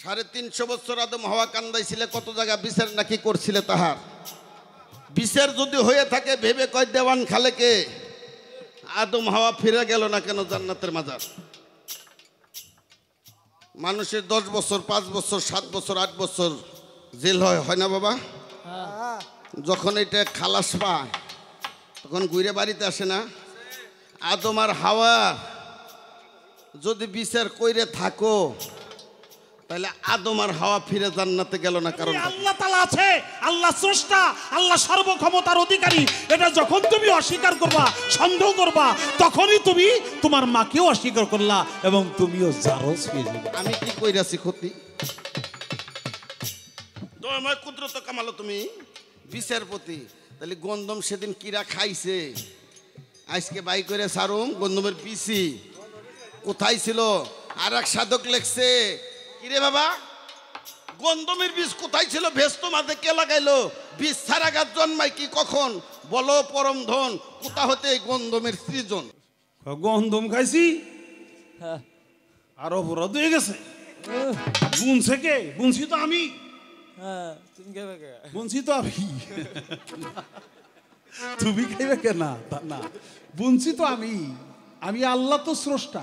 350 বছর আদম হাওয়া কান্দাইছিলে, কত জায়গা বিচার নাকি করছিলে তাহার। বিচার যদি হয়ে থাকে ভেবে কয় দেওয়ান খালেকে আদম হাওয়া ফিরে গেল না কেন জান্নাতের মাজার। মানুষের 10 বছর 5 বছর 7 বছর 8 বছর জেল হয় না বাবা? যখন এটা খালাস পায় তখন ঘুরে বাড়িতে আসে না? আদম আর হাওয়া যদি বিচার কইরে থাকো তাহলে আদম আর হাওয়া ফিরে জান্নাতে গেল না, কারণ আল্লাহ তাআলা আছে, আল্লাহ স্রষ্টা, আল্লাহ সর্বক্ষমতার অধিকারী। এটা যখন তুমি অস্বীকার করবা, সন্দেহ করবা, তখনই তুমি তোমার মাকেও অস্বীকার করলা এবং তুমিও জারজ হয়ে যাবে। আমি কি কইরাছি ক্ষতি? তোমার কুদরত কামালো তুমি বিচারপতি। তাহলে গন্ধম সেদিন কিরা খাইছে, আজকে বাই করে সারুম গন্ধমের পিসি কোথায় ছিল? আর এক সাধক লেখছে, কিরে বাবা গন্ধমের বীজ কোথায় ছিল? ভেস্ত মাঝে কে লাগাইলো? বীজ ছাড়া গাছ জন্মায় কি কখন? বলো পরম ধন, কোথা হতে এই গন্ধমের সৃজন? গন্ধম খাইছি আর অপরাধ হয়ে গেছে। বুনছে কে? বুনছি তো আমি। বুনছি তো আমি। তুমি খাইবে কে? না না, বুনছি তো আমি। আমি আল্লাহ তো স্রষ্টা।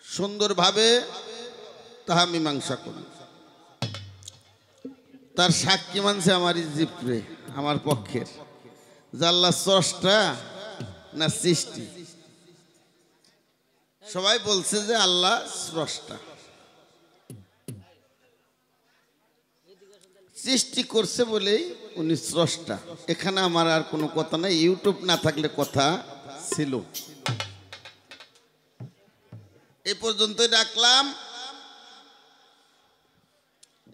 সুন্দরভাবে তাহা মীমাংসা করি। তার সাক্ষী মানছে আমার জিপ্রে, আমার পক্ষের, যে আল্লাহ স্রষ্টা না সৃষ্টি। সবাই বলছে যে আল্লাহ স্রষ্টা, সৃষ্টি করছে বলেই উনি স্রষ্টা। এখানে আমার আর কোনো কথা নাই, ইউটিউব না থাকলে কথা ছিল। এই পর্যন্তই ডাকলাম।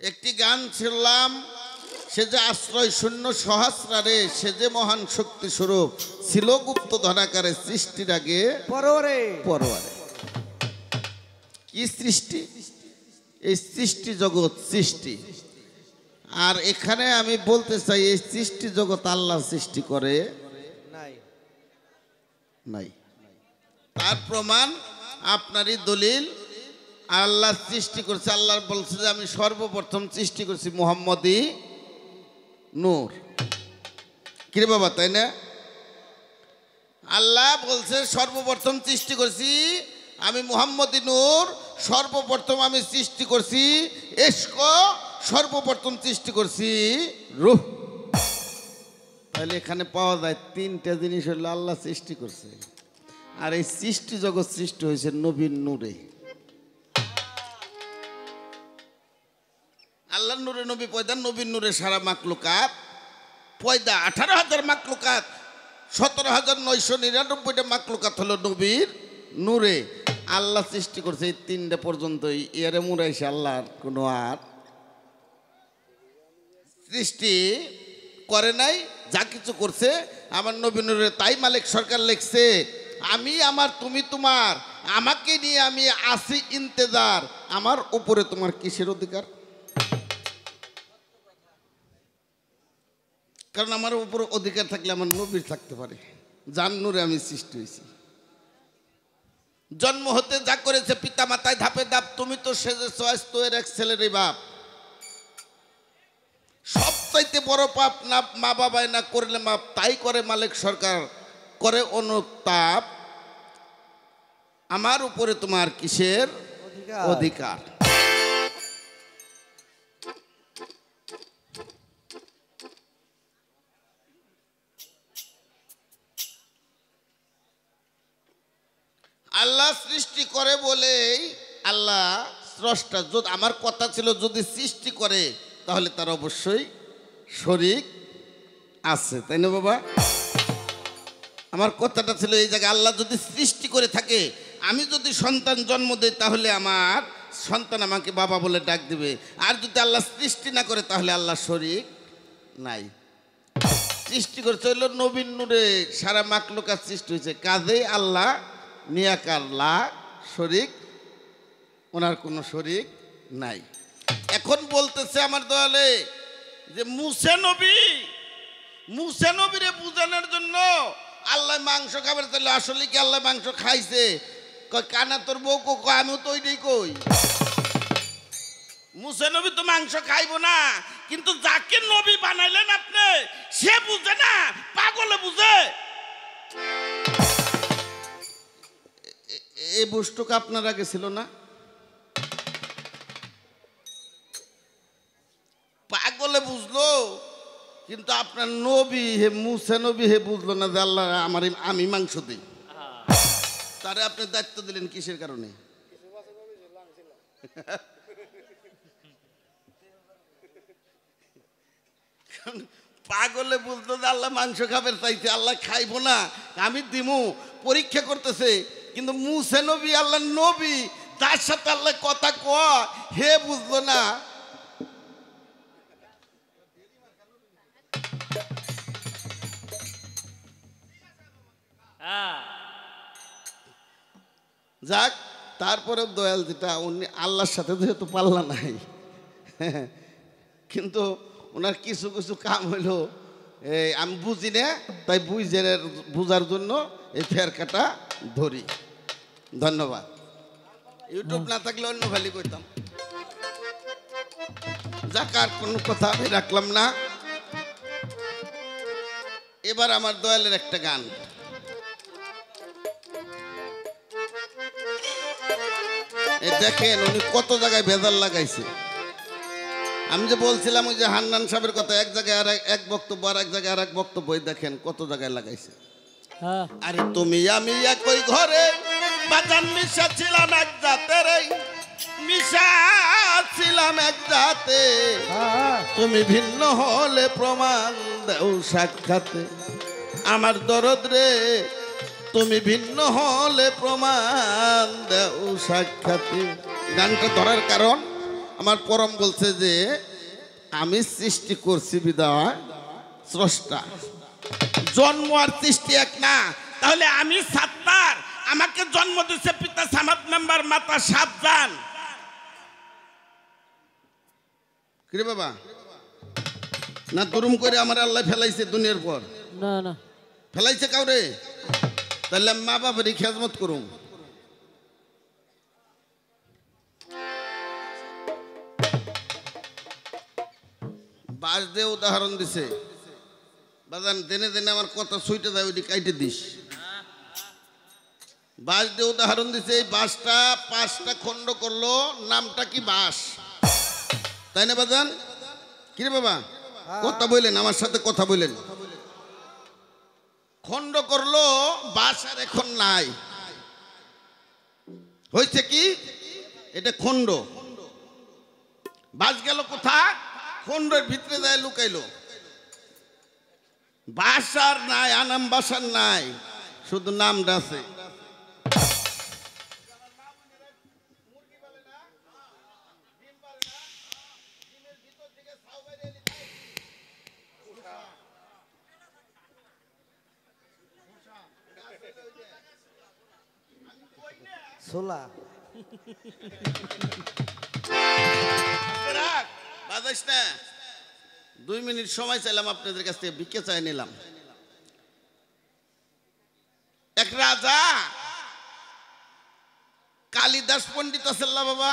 একটি গান শুনলাম, সে যে আশ্রয় শূন্য সহস্রারে, সে যে মহান শক্তি স্বরূপ, ছিল গুপ্ত ধনাকারে সৃষ্টির আগে পরোয়ারে। কি সৃষ্টি? এই সৃষ্টি জগৎ সৃষ্টি। আর এখানে আমি বলতে চাই, এই সৃষ্টি জগৎ আল্লাহ সৃষ্টি করে নাই। তার প্রমাণ আপনারই দলিল। আল্লাহ সৃষ্টি করছে, আল্লাহ বলছে যে আমি সর্বপ্রথম সৃষ্টি করছি মুহাম্মদী নূর। কিরে বাবা, তাই না? আল্লাহ বলছে সর্বপ্রথম সৃষ্টি করছি আমি মুহাম্মদী নূর, সর্বপ্রথম আমি সৃষ্টি করছি ইশক, সর্বপ্রথম সৃষ্টি করছি রূহ। তাহলে এখানে পাওয়া যায় তিনটা জিনিস হলো আল্লাহ সৃষ্টি করছে। আর এই সৃষ্টি জগৎ সৃষ্টি হয়েছে নবীর নূরে। আল্লাহ নূরে নবী পয়দা, নবীর নূরে সারা মাকলুকাত পয়দা। 18,000 মাকলুকাত, 17,999টা মাকলুকাত হলো নবীর নূরে। আল্লাহ সৃষ্টি করছে এই তিনটা পর্যন্তই। এরে মুরাইছে আল্লাহর কোনো আর সৃষ্টি করে নাই। যা কিছু করছে আমার নবী নূরে। তাই মালিক সরকার লিখছে, আমি আমার তুমি তোমার, আমাকে নিয়ে আমি আসি ইন্তেজার, আমার উপরে তোমার কিসের অধিকার? কারণ আমার উপরে অধিকার থাকলে আমার নবীর থাকতে পারে, যার নূরে আমি সৃষ্টি হয়েছি। জন্ম হতে যা করেছে পিতা মাতায় ধাপে ধাপ, তুমি তো সেজেছ আজ তো এর এক ছেলের বাপ। সবচাইতে বড় পাপ না মা বাবায় না করলে মাপ, তাই করে মালিক সরকার করে অনুতাপ, আমার উপরে তোমার কিসের অধিকার? আল্লাহ সৃষ্টি করে বলেই আল্লাহ স্রষ্টা। যদি আমার কথা ছিল যদি সৃষ্টি করে তাহলে তার অবশ্যই শরীক আছে, তাই না বাবা? আমার কথাটা ছিল এই জায়গায়, আল্লাহ যদি সৃষ্টি করে থাকে, আমি যদি সন্তান জন্ম দেই তাহলে আমার সন্তান আমাকে বাবা বলে ডাক দিবে। আর যদি আল্লাহ সৃষ্টি না করে তাহলে আল্লাহ শরীক নাই। সৃষ্টি করছে হইল নবীন নূরে, সারা মাকলুকাত সৃষ্টি হয়েছে। কাজেই আল্লাহ নিয়াকার, লা শরীক, ওনার কোনো শরীক নাই। এখন বলতেছে আমার দয়ালে যে মুসা নবীরে বুঝানোর জন্য আল্লাহ মাংস খাবার তাহলে আসলে কি আল্লাহ মাংস খাইছে? কয় কানা তোর বউ কো কয় আমিও তো ওইটাই কই। মুসা নবী তো মাংস খাইবো না, কিন্তু যাকে নবী বানাইলেন আপনি সে বুঝে না, পাগলে বুঝে। এই বস্তুকে আপনার আগে ছিল না? পাগলে বুঝলো, কিন্তু আপনার নবী হে মুসা নবী হে বুঝলো না যে আল্লাহ আমার আমি মাংস দিই। তারে আপনি দায়িত্ব দিলেন কিসের কারণে? পাগলে বুঝলো যে আল্লাহ মাংস খাবার চাইছে, আল্লাহ খাইবো না, আমি দিমু, পরীক্ষা করতেছে। কিন্তু মুসা নবী আল্লাহ নবী, তার সাথে আল্লাহ কথা কয় হে বুঝলো না। যাক, তারপরে দয়াল যেটা উনি আল্লাহর সাথে যেহেতু পাল্লা নাই, কিন্তু ওনার কিছু কিছু কাম হইলো এই আমি বুঝি না, তাই বুঝার জন্য এই ফেরকাটা ধরি। ধন্যবাদ। ইউটিউব না থাকলে অন্য খালি করতাম। যাক, আর কোনো কথা আমি রাখলাম না। এবার আমার দয়ালের একটা গান। দেখেন উনি কত জায়গায় ভেজাল লাগাইছে। আমি যে বলছিলাম ওই যে হান্নান সাহেবের কথা, এক জায়গায় আর এক বক্তব্য, আর এক জায়গায় আর এক বক্তব্য, দেখেন কত জায়গায় লাগাইছে। আরে তুমি আমি একই ঘরে বাজান মিশা ছিলাম এক জাতের, মিশা ছিলাম এক জাতে, তুমি ভিন্ন হলে প্রমাণ দেও সাক্ষাতে, আমার দরদ রে তুমি ভিন্ন হলে প্রমাণ দেও সাক্ষাতে। গানটা ধরার কারণ আমার পরম বলছে যে আমি সৃষ্টি করছি বিদায় স্রষ্টা, জন্ম আর সৃষ্টি এক না। তাহলে আমি সাত্তার, আমাকে জন্ম দিচ্ছে পিতা সামাদ মেম্বার মাতা সাবধান। কিরে বাবা, না দুরুম করে আমার আল্লাহ ফেলাইছে দুনিয়ার পর? না না, ফেলাইছে কাউরে? তাহলে মা বাবারই খেজমত করুম। বাস দিয়ে উদাহরণ দিছে, বাজান দেনে দেনে আমার কথা সুইটে যায়, ওইটি কাইটে দিস। বাস দিয়ে উদাহরণ দিছে, এই বাসটা 5টা খণ্ড করলো, নামটা কি বাস, তাই না বাজান? কিরে বাবা, কথা বললেন, আমার সাথে কথা বললেন। খণ্ড করলো, বাস আর এখন নাই, হয়েছে কি এটা খণ্ড। বাস গেল কোথায়? খণ্ডের ভিতরে যায় লুকাইলো। বাস আর নাই, আনাম বাসার নাই, শুধু নামটা আছে। সোলা বাজাইস না, 2 মিনিট সময় চাইলাম আপনাদের কাছ থেকে, ভিক্ষা চাই নিলাম। এক রাজা কালিদাস পণ্ডিত আছেল্লা বাবা,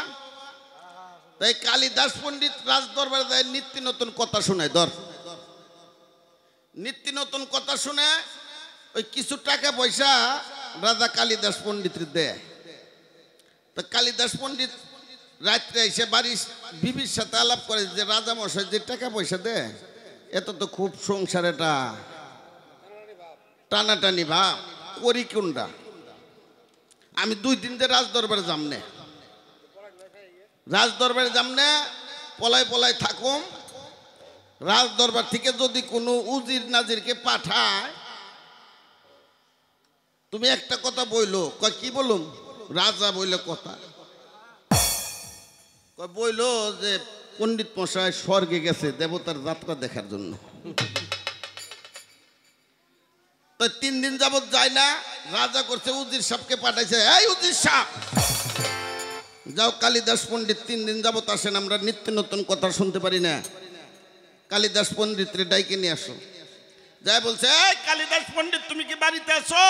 তাই কালিদাস পণ্ডিত রাজ দরবারে যায়, নিত্য নতুন কথা শোনায়। নিত্য নতুন কথা শুনে ওই কিছু টাকা পয়সা রাজা কালিদাস পণ্ডিত দেয়। তা কালিদাস পণ্ডিত রাত্রে এসে বাড়ির বিবির সাথে আলাপ করে যে রাজা মশাই যে টাকা পয়সা দেয়, এত তো খুব সংসার, এটা টানাটানি ভাব করি কোনটা, আমি 2 দিন যে রাজ দরবারে যামনে, রাজ দরবারে যামনে পলাই পলাই থাকুম। রাজ দরবার থেকে যদি কোনো উজির নাজিরকে পাঠায়, তুমি একটা কথা বইলো, কয় কি বলুম? রাজা বইলে কথা বইলো যে পণ্ডিত মশাই স্বর্গে গেছে দেবতার যাত্রা দেখার জন্য। তো 3 দিন যাবত যায় না, রাজা করছে উজির সাহেবকে পাঠাইছে, এই উজির সাহেব যাও, কালিদাস পণ্ডিত 3 দিন যাবত আসেন, আমরা নিত্য নতুন কথা শুনতে পারি না, কালিদাস পণ্ডিত রে ডাইকে নিয়ে আসো। যাই বলছে, এই কালিদাস পণ্ডিত তুমি কি বাড়িতে আছো?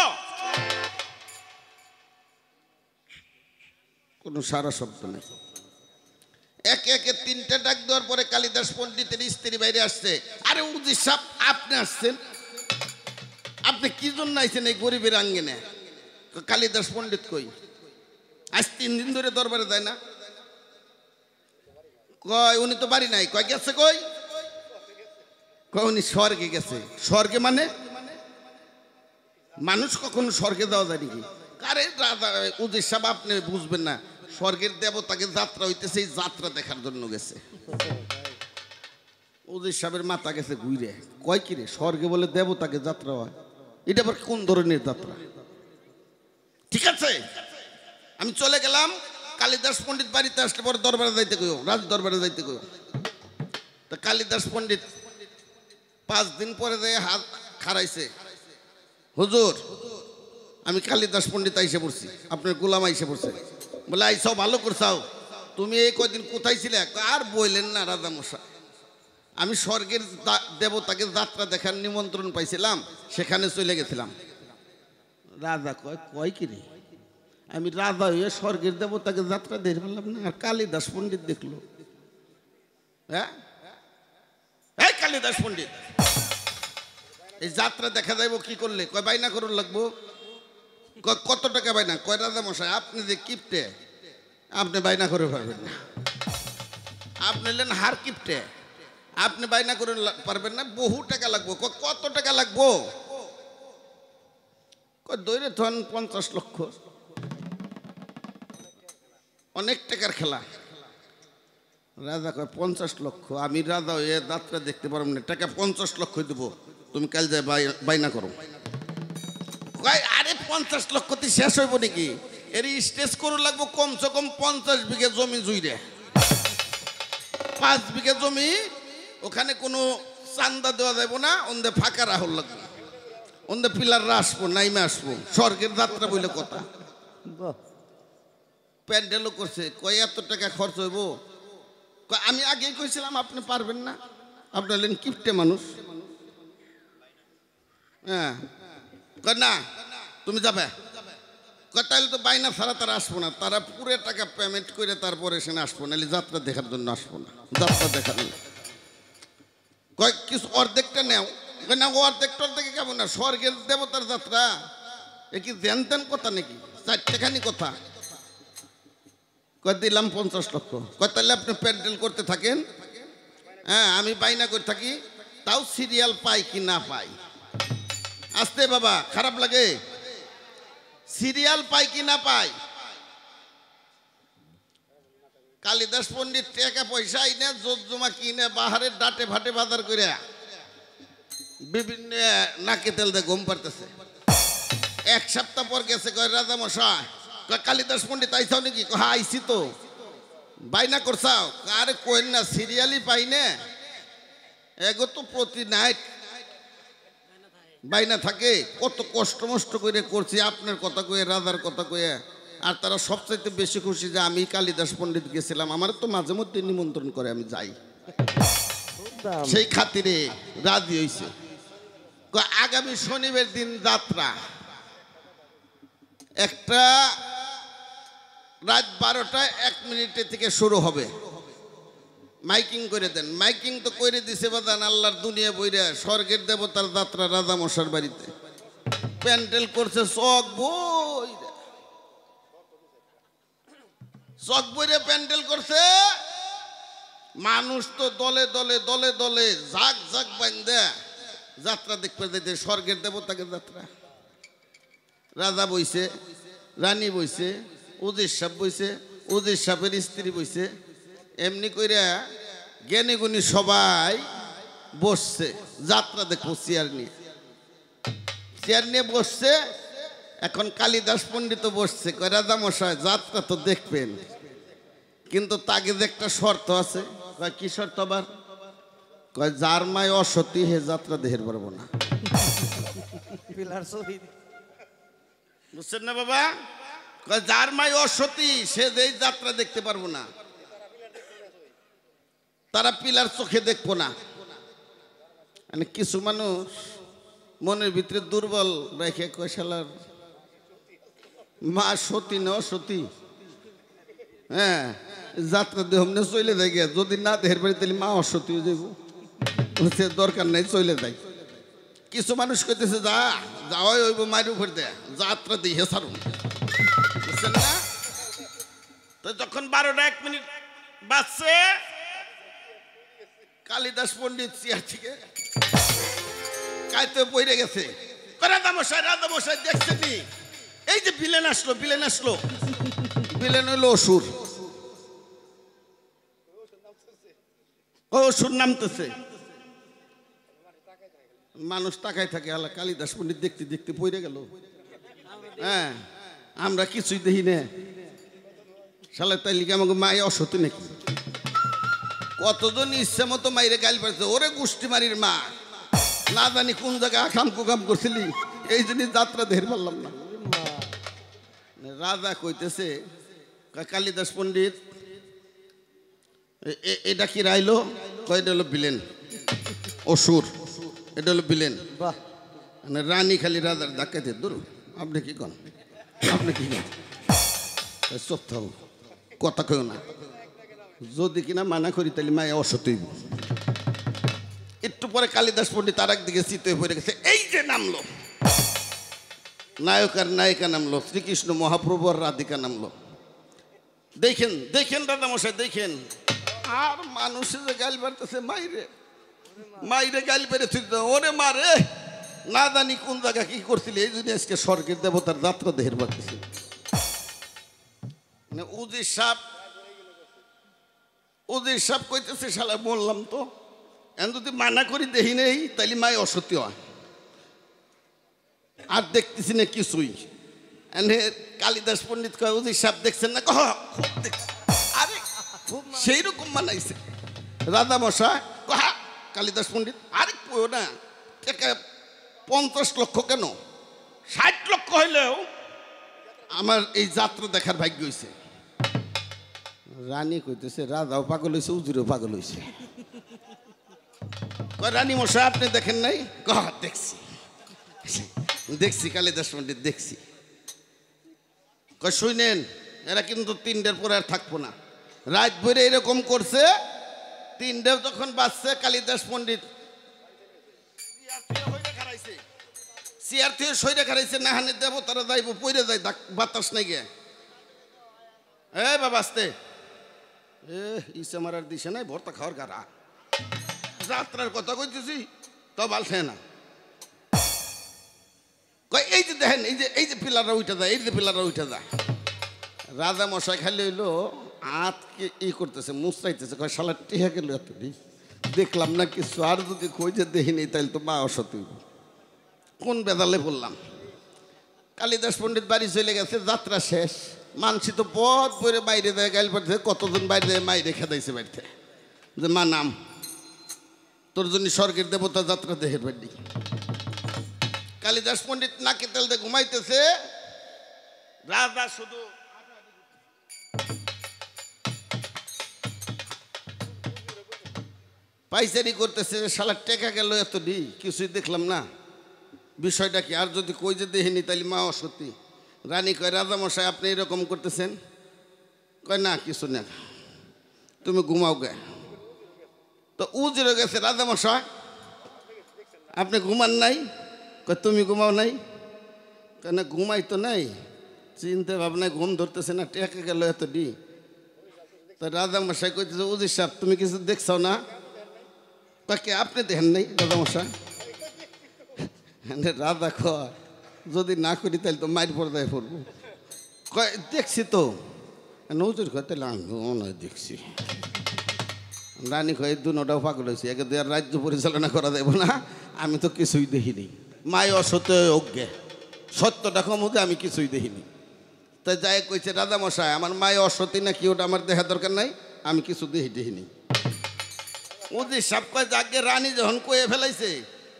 কোনো সারা শব্দ নেই। একে একে তিনটা ডাক দেওয়ার পরে কালিদাস পণ্ডিতের স্ত্রী বাইরে আসছে। আরে উজির সাহেব, আপনি আসছেন? আপনি কি জন্য আইছেন এই গরিবের আঙ্গিনে? কালিদাস পণ্ডিত কই? আজ 3 দিন ধরে দরবারে যায় না। কয় উনি তো বাড়ি নাই। কয় গেছে কই? কয় উনি স্বর্গে গেছে। স্বর্গে মানে? মানুষ কখনো স্বর্গে যাওয়া যায় নাকি? আরে রাজা উজির সাহেব, আপনি বুঝবেন না, স্বর্গের দেবতাকে যাত্রা হইতেছে, এই যাত্রা দেখার জন্য গেছে। উজির সাহেবের মাথা গেছে ঘুরে। কয় কি রে, স্বর্গে বলে দেবতাকে যাত্রা হয়? এটা আবার কোন ধরনের যাত্রা? ঠিক আছে, আমি চলে গেলাম। কালিদাস পণ্ডিত বাড়িতে আসলে পরে দরবারে যাইতে কইও, রাজ দরবারে যাইতে কইও। তো কালিদাস পণ্ডিত 5 দিন পরে যে হাত খাড়াইছে, হুজুর আমি কালিদাস পণ্ডিত আইসে পড়ছি, আপনার গোলাম আইসে পড়ছে। বলে আইসাও, ভালো করছাও। তুমি এই কদিন কোথায় ছিলে? আর বললেন না রাজা মশাই, আমি স্বর্গের দেবতাকে যাত্রা দেখার নিমন্ত্রণ পাইছিলাম, সেখানে চলে গেছিলাম। রাজা কয়, কয় কি রে, আমি রাজা হয়ে স্বর্গের দেবতাকে যাত্রা দেখে ফেললাম না, আর কালিদাস পণ্ডিত দেখলো। হ্যাঁ, এই কালিদাস পণ্ডিত, এই যাত্রা দেখা যাইব কি করলে? কয় বাইনা করুন লাগবো। কয় কত টাকা বাইনা? কয় রাজা মশাই আপনি যে কিপটে, আপনি বাইনা করে পারবেন না। আপনি হলেন হার কিপটে, আপনি বাইনা করে পারবেন না, বহু টাকা লাগবো। কত টাকা লাগবো? দৈরে ধন 50 লক্ষ। অনেক টাকার খেলা। রাজা কয় 50 লক্ষ? আমি রাজা হয়ে যাত্রা দেখতে পারব না, টাকা 50 লক্ষ দেবো, তুমি কাল যাই বাইনা করো। আরে 50 লক্ষতে শেষ হইব নাকি? এর স্টেজ করে লাগবো কমসে কম 50 বিঘা জমি জুইরে। 5 বিঘা জমি, ওখানে কোনো চান্দা দেওয়া যাব না, ওন্দে ফাঁকা রাহুল লাগবে, ওন্দে পিলাররা আসবো, নাইমে আসবো, স্বর্গের যাত্রা বলে কথা। প্যান্ডেলও করছে। কয় এত টাকা খরচ হইব? আমি আগেই কইছিলাম আপনি পারবেন না, আপনি হলেন কিপটে মানুষ। হ্যাঁ, না তুমি যাবে। তাহলে তো বাইনা ছাড়া তারা আসবো না, তারা পুরো টাকা পেমেন্ট করে তারপরে সেখানে আসবো, নাহলে যাত্রা দেখার জন্য আসবো না, যাত্রা দেখার। কয় কিছু অর্ধেকটা নেও। না, অর্ধেকটা থেকে কেমন না, স্বর্গের দেবতার যাত্রা, এ কি দেন তেন কথা নাকি? 4টাখানি কথা। কয় দিলাম 50 লক্ষ। কয় তাহলে আপনি প্যান্ডেল করতে থাকেন, হ্যাঁ আমি বাইনা করে থাকি, তাও সিরিয়াল পাই কি না পাই। আসতে বাবা, খারাপ লাগে? সিরিয়াল পাই কি না পাই? কালিদাস পণ্ডিত টাকা পয়সা আইনে জোজমা কিনে বাহারের ডাটে ভাটে বাজার করে বিভিন্ন নাকে তেল দিয়ে ঘুম পারতেছে। 1 সপ্তাহ পর গেছে, কয় রাজা মশাই, কয় কালিদাস পণ্ডিত আইসাও নাকি? হ্যাঁ আইসি তো। বাইনা করছাও? আরে কইন না, সিরিয়ালই পাই না, এগো তো প্রতি নাইট বাইনা থাকে। কত কষ্ট মষ্ট করে করছি, আপনার কথা কয়ে, রাজার কথা কয়ে। আর তারা সবচাইতে বেশি খুশি যে আমি কালিদাস পণ্ডিত গেছিলাম, আমার তো মাঝে মধ্যে নিমন্ত্রণ করে, আমি যাই, সেই খাতিরে রাজি হইছে। আগামী শনিবার দিন যাত্রা, একটা রাত 12টা 1 মিনিটে থেকে শুরু হবে। মাইকিং করে দেন। মাইকিং তো করে দিছে বাদান আল্লাহর দুনিয়া বইরা, স্বর্গের দেবতার যাত্রা রাজা মশার বাড়িতে। প্যান্ডেল করছে চক বইরা, চক বইরে প্যান্ডেল করছে। মানুষ তো দলে দলে দলে দলে ঝাঁক ঝাঁক বান্ধে যাত্রা দেখতে যেতে, স্বর্গের দেবতাকে যাত্রা। রাজা বইছে, রানী বইছে, উজির সাহেব বইছে, উজির সাহেবের স্ত্রী বইছে। এমনি করে জ্ঞানী গুণী সবাই বসছে, যাত্রা দেখবো চেয়ার নিয়ে। চেয়ার নিয়ে বসছে। এখন কালিদাস পণ্ডিত বসছে। কয় রাজা মশাই, যাত্রা তো দেখবেন, কিন্তু তাকে যে একটা শর্ত আছে। কয় কি শর্ত আবার? কয় যার মায় অসতী হে যাত্রা দেহের পারবো না। বুঝছেন না বাবা? কয় যার মায় অসতী সে যে যাত্রা দেখতে পারবো না, তারা পিলার চোখে দেখবো না। মানে কিছু মানুষ মনের ভিতরে দুর্বল রেখে কয়সালার মা সতী ন সতী, হ্যাঁ যাত্রা দেহমনে চলে যায় গিয়া, যদি না দেহের বাড়ি তাহলে মা অসতী হয়ে যাইব, দরকার নাই চলে যায়। কিছু মানুষ কইতেছে যা যাওয়াই হইব মায়ের উপর দেয়, যাত্রা দিয়ে সারুন, বুঝছেন না? তো যখন 12:01 বাজছে, কালিদাস পণ্ডিত চেয়ার থেকে কাইতে পড়ে গেছে। রাজামশাই রাজামশাই দেখছেন নি, এই যে বিলেন আসলো, বিলেন আসলো, বিলেন হইলো অসুর, অসুর নামতেছে। মানুষ তাকায় থাকে, আল্লাহ কালিদাস পণ্ডিত দেখতে দেখতে পড়ে গেল। হ্যাঁ আমরা কিছুই দেখি না, শালা তাইলিকে আমাকে মায়ে অসতী নাকি? কতজন ইচ্ছা মতো মাইরে গাইল পাচ্ছে, ওরে গোষ্ঠী মারির মা, না জানি কোন জায়গায় আখাম কুকাম করছিলি, এই জন্য যাত্রা ধের পারলাম না। রাজা কইতেছে কালিদাস পণ্ডিত এটা কি রাইলো? এটা হলো বিলেন, অসুর, এটা হলো বিলেন। মানে রানী খালি রাজার ধাক্কাতে দূর, আপনি কি কন, আপনি কি কন, চোখ থাকো, কথা কেউ না, যদি কিনা মানা করি তাহলে মায়ে অসতই। একটু পরে কালিদাস পণ্ডিত আর একদিকে চিত হয়ে পড়ে গেছে। এই যে নামলো নায়ক আর নায়িকা, নামলো শ্রীকৃষ্ণ মহাপ্রভু আর রাধিকা নামলো। দেখেন দেখেন রাজামশাই দেখেন, আর মানুষের যে গাল বাড়তেছে, মাইরে মাইরে গাল বেড়ে তুই, ওরে মারে না জানি কোন জায়গা কি করছিলি, এই জন্য আজকে স্বর্গের দেবতার যাত্রা দেহের বাড়তেছিল। উজির সাপ, উজির সাপ কইতেছে শালা বললাম তো, এখন যদি মানা করি দেখি নেই তাইলে মায় অসত্য হয়, আর দেখতেছি না কিছুই। কালিদাস পণ্ডিত কয় উজির সাপ দেখছেন না? কহ খুব দেখছি। আরে সেই রকম মানাইছে রাজা মশাই। কহা কালিদাস পণ্ডিত, আরে কইও না, 50 লক্ষ কেন 60 লক্ষ হইলেও আমার এই যাত্রা দেখার ভাগ্য হয়েছে। রানী কইতেছে রাজাও পাগল হয়েছে, উজিরও পাগল হয়েছে। রানী মশাই আপনি দেখেন নাই? কহ দেখছি দেখছি কালিদাস পণ্ডিত দেখছি। শুনেন এরা কিন্তু 3টার পরে আর থাকবো না, রাত ভরে এরকম করছে। 3টে যখন বাজছে কালিদাস পণ্ডিত চেয়ার থেকে সইরে খারাইছে, না হানে দেবো তারা যাইব, পইরে যায়, বাতাস নাই গে। এ বাবা আসতে, ইসে মারার দিছে নাই, ভর্তা খাওয়ার গাড়া, যাত্রার কথা কইতেছি তো বালছে না। এই যে দেখেন, এই যে পিলাররা উঠে যায়, এই যে পিলাররা উঠে যায়। রাজা মশাই খালি হইলো হাতকে ই করতেছে, মুচড়াইতেছে, কয় শালা টিহা গেল এত, দেখলাম না কিছু, আর যদি কই যে দেখিনি তাইলে তো মা অসতী, কোন বেদালে বললাম। কালিদাস পণ্ডিত বাড়ি চলে গেছে, যাত্রা শেষ। মানসি তো পথ পরে বাইরে দেয় গাইল পড়ছে, কতজন বাইরে দেয় মাইরে খেদাইছে বাড়িতে, যে মা নাম তোর জন্য স্বর্গের দেবতা যাত্রা দেহের বাড়ি। কালিদাস পণ্ডিত নাকি তেল দিয়ে ঘুমাইতেছে, রাজা শুধু পাইচারি করতেছে, শালা টেকা গেল এত দি, কিছুই দেখলাম না, বিষয়টা কি? আর যদি কই যে দেখিনি তাহলে মা অসতী। রানী কয় রাজা মশাই আপনি এরকম করতেছেন? কয় না কিছু না, তুমি ঘুমাও গে। তো উজিরে গেছে, রাজা মশাই আপনি ঘুমান নাই? কয় তুমি ঘুমাও নাই? কেন ঘুমাই তো নাই, চিন্তা ভাবনায় ঘুম ধরতেছে না, টেকা গেল এত ডি। তো রাজা মশাই কইতেছে উজির সাহেব তুমি কিছু দেখছাও না? তাকে আপনি দেখেন নাই রাজা মশাই? রাজা কয় যদি না করি তাহলে তো মায়ের পর্দায় পড়বো। কয় দেখছি তো। নজর কয় তাহলে আমি নয় দেখছি। রানী কয় দুটাও পাগল হয়েছে, একে দেওয়ার রাজ্য পরিচালনা করা যাবে না, আমি তো কিছুই দেখিনি। মায় অসত্য অজ্ঞে, সত্যটা কমতে আমি কিছুই দেখিনি। তাই যাই কইছে রাজা মশাই আমার মায় অসতী নাকি ওটা আমার দেখা দরকার নাই, আমি কিছু দেখিনি। উজির সাহেব কয় যাকে রানী যখন কয়ে ফেলাইছে,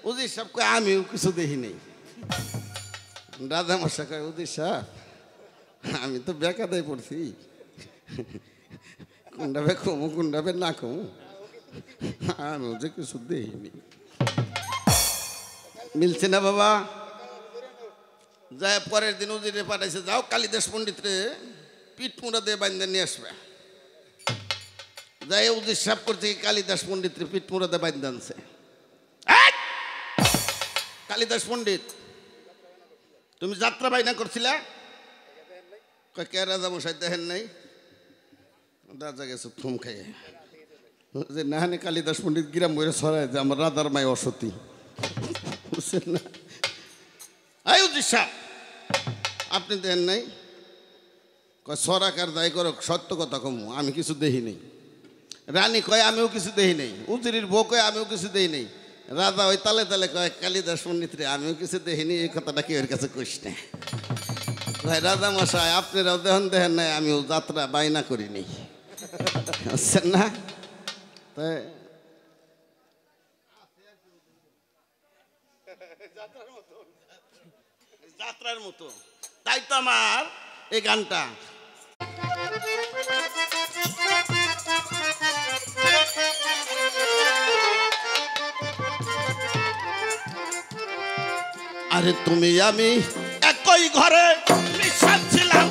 উজির সাহেব কয় আমিও কিছু দেখিনি। রাজা মশাই কয় উজির সাহেব আমি তো বেকাদায় পড়ছি, কোনটা বে কমু কোনটা বে না কমু, আমিও যে কিছু দেখিনি। মিলছে না বাবা? যায় পরের দিন উজিরে পাঠাইছে, যাও কালিদাস পণ্ডিত রে পিঠ মুড়া দিয়ে বাইন্দা নিয়ে আসবে। যাই উজির সাপ করছে কালিদাস পণ্ডিত রে পিঠ মুড়া দিয়ে বাইন্দা আনছে। কালিদাস পণ্ডিত, তুমি যাত্রা বাইনা করছিলা? কে রাজা মশাই দেখেন নাই? রাজা গেছে থুম খাইয়ে যে না কালিদাস পণ্ডিত গিরাম বইরে ছড়ায় যে আমার রাজার মাই অসতী, বুঝছেন না? আই উজির সাপ, আপনি দেখেন নাই? কয় সরাকার দায় করো, সত্য কথা কমু, আমি কিছু দেখি নেই। রানী কয় আমিও কিছু দেখি নেই। উজিরির বউ কয় আমিও কিছু দেখি নেই। রাজা ওই তালে তালে কয় কালিদাস পণ্ডিত রে আমিও কিছু দেখিনি, এই কথাটা কি ওর কাছে কইস না। ভাই রাজা মশাই আপনারাও দেখেন নাই আমিও যাত্রা বাইনা করিনি, বুঝছেন না? তাই যাত্রার মতো, তাই তো আমার এই গানটা। আরে তুমি আমি একই ঘরে মিশাচ্ছিলাম,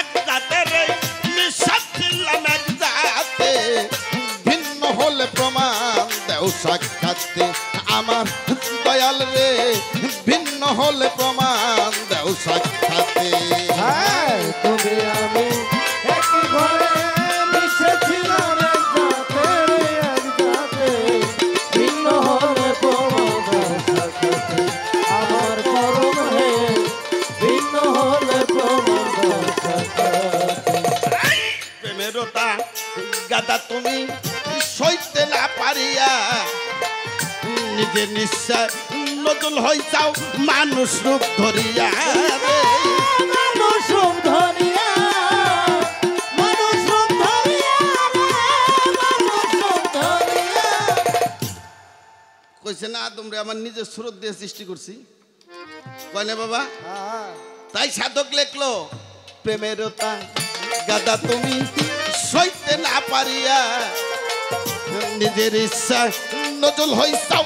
এক জাতের মিশাচ্ছিলাম এক জাতে, ভিন্ন হলে প্রমাণ দেও সাক্ষাতে আমার দয়াল রে, ভিন্ন হলে প্রমাণ দেও সাক্ষাতে। তুমি আমি একই ঘরে মিশেছিলাম, এক জাতে ভিন্ন হলে প্রমাণ সাক্ষাতে আমার পরম হে, ভিন্ন হলে প্রমাণ সাক্ষাতে। প্রেমেরতা গাদা তুমি সইতে না পারিয়া, নিজের নিঃশ্বাস নজল হইছাও মানুষ রূপ ধরিয়া রে। মানুষ রূপ ধরিয়া, মানুষ রূপ ধরিয়া, মানুষ রূপ ধরিয়া। কইছে না তোমরা আমার নিজের সুরত দিয়ে সৃষ্টি করছি, কয় না বাবা? তাই সাধক লেখলো প্রেমেরতা গাদা তুমি সইতে না পারিয়া, নিজের ইচ্ছা নজল হইছাও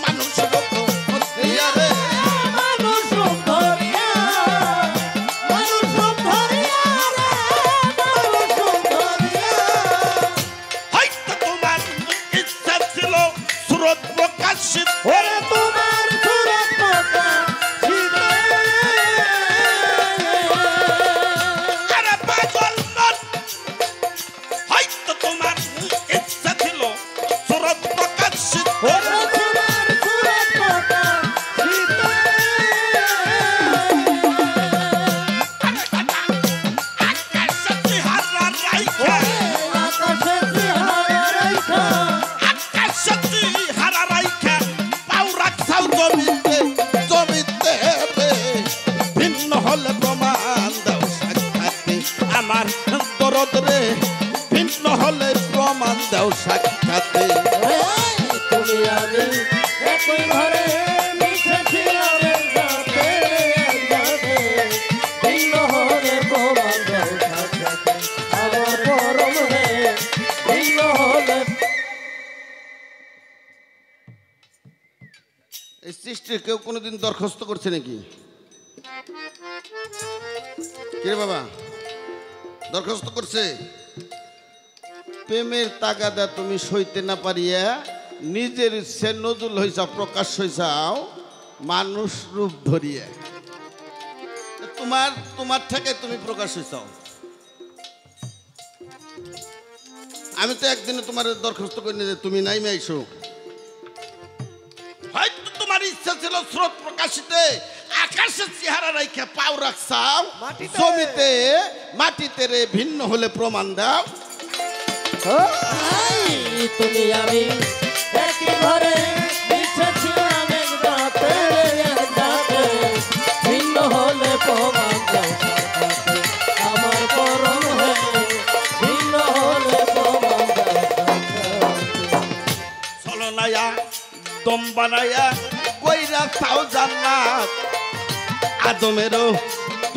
মানুষ রূপ ধরিয়া রে। মানুষ রূপ ধরিয়া, মানুষ রূপ ধরিয়া, মানুষ রূপ ধরিয়া। হয়তো তোমার ইচ্ছা ছিল সুরত প্রকাশিত, ওরে তোমার সুরত প্রকাশিতে। আরে পাগল মন, হয়তো তোমার ইচ্ছা ছিল সুরত প্রকাশিত, ওরে তোমার সুরত প্রকাশিতে। আকাশে চেহারা রাইখা, আকাশে চেহারা রাইখা, আকাশে চেহারা রাইখা পাও রাখছাও জমিতে, জমিতে রে। ভিন্ন হলে প্রমাণ দাও সাক্ষাতে আমার দরদ রে, ভিন্ন হলে প্রমাণ দাও সাক্ষাতে। তুমি আমি একই ঘরে মিশেছিলাম, এক জাতে ভিন্ন হলে প্রমাণ দাও সাক্ষাতে আমার পরম হে, ভিন্ন হলে। এই সৃষ্টির কেউ কোনোদিন দরখাস্ত করছে নাকি? কে বাবা দরখাস্ত করছে? প্রেমের তাগাদা তুমি সইতে না পারিয়া নিজের সে নজুল হইছাও, প্রকাশ হইছাও মানুষ রূপ ধরিয়া। তোমার তোমার থেকে তুমি প্রকাশ হইছাও। আমি তো একদিনে তোমার দরখাস্ত করি যে তুমি নাই আইসো। হয়তো তোমার ইচ্ছা ছিল স্রোত প্রকাশিতে, আকাশের চেহারা রাইখা পাও রাখছাও জমিতে, মাটিতে রে। ভিন্ন হলে প্রমাণ দাও। তুমি আমি একই ঘরে মিশেছিলাম, এক জাতে ভিন্ন হলে প্রমাণ দাও সাক্ষাতে আমার পরম হে, ভিন্ন হলে প্রমাণ দাও সাক্ষাতে। চলো নাইয়া দম বানাইয়া কইরা তাও জান্নাত, আদমেরও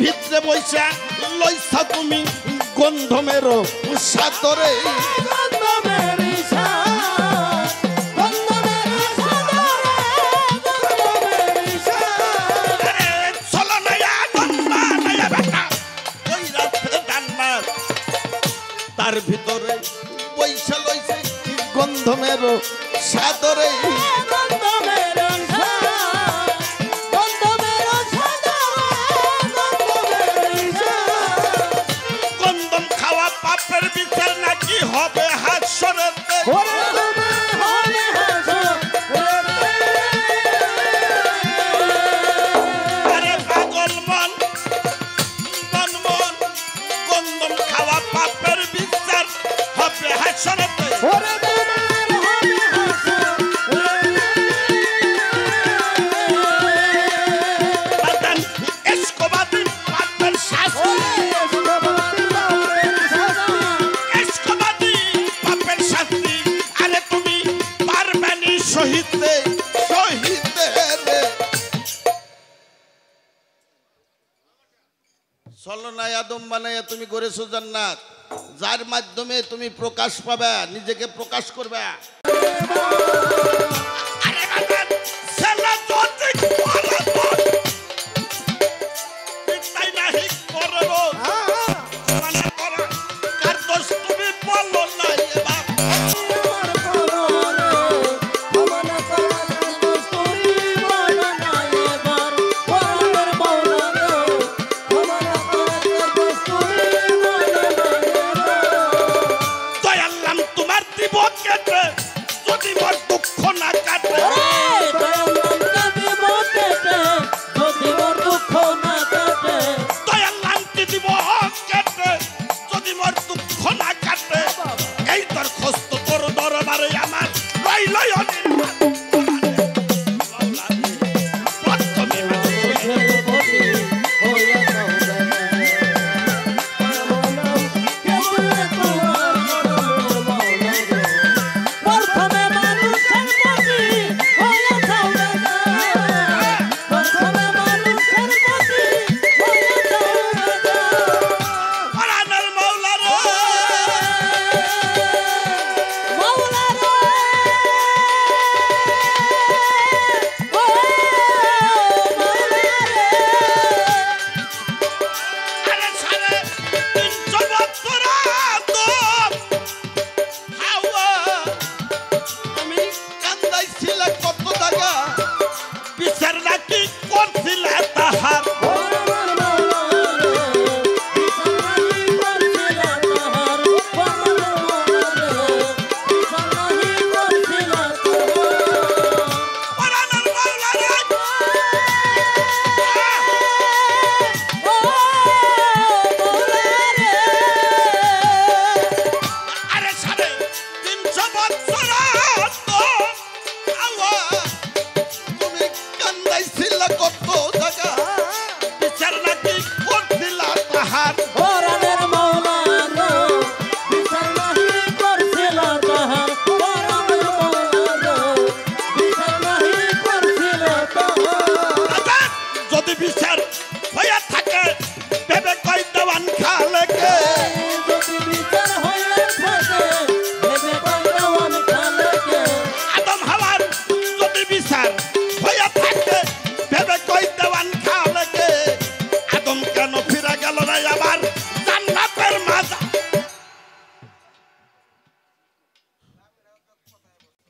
ভিতরে বইসা লইছা তুমি গন্ধমেরও সাদরে। গন্ধমের তার ভিতরে বৈশা লইছে গন্ধমেরও সাদরে গন্ধম খাওয়া পাপের বিচার নাকি হবে হাসরেতে আরে পাগল মন মন মন গন্ধম খাওয়া পাপের বিচার হবে হাসরেতে শহীদে শহীদে সলনায় আদম বানাইয়া তুমি গড়েছো জান্নাত যার মাধ্যমে তুমি প্রকাশ পাবে নিজেকে প্রকাশ করবে আরে বাবা সেলা জোতে কোলা তাই নাহি করব মানে করা কার দোষ তুমি বলো না এবার যদি মোর দুঃখ না কাটে দয়াল লান্তি দিব কেটে যদি মোর দুঃখ না কাটে এই দরখাস্ত তোর দরবারে আমার রইলই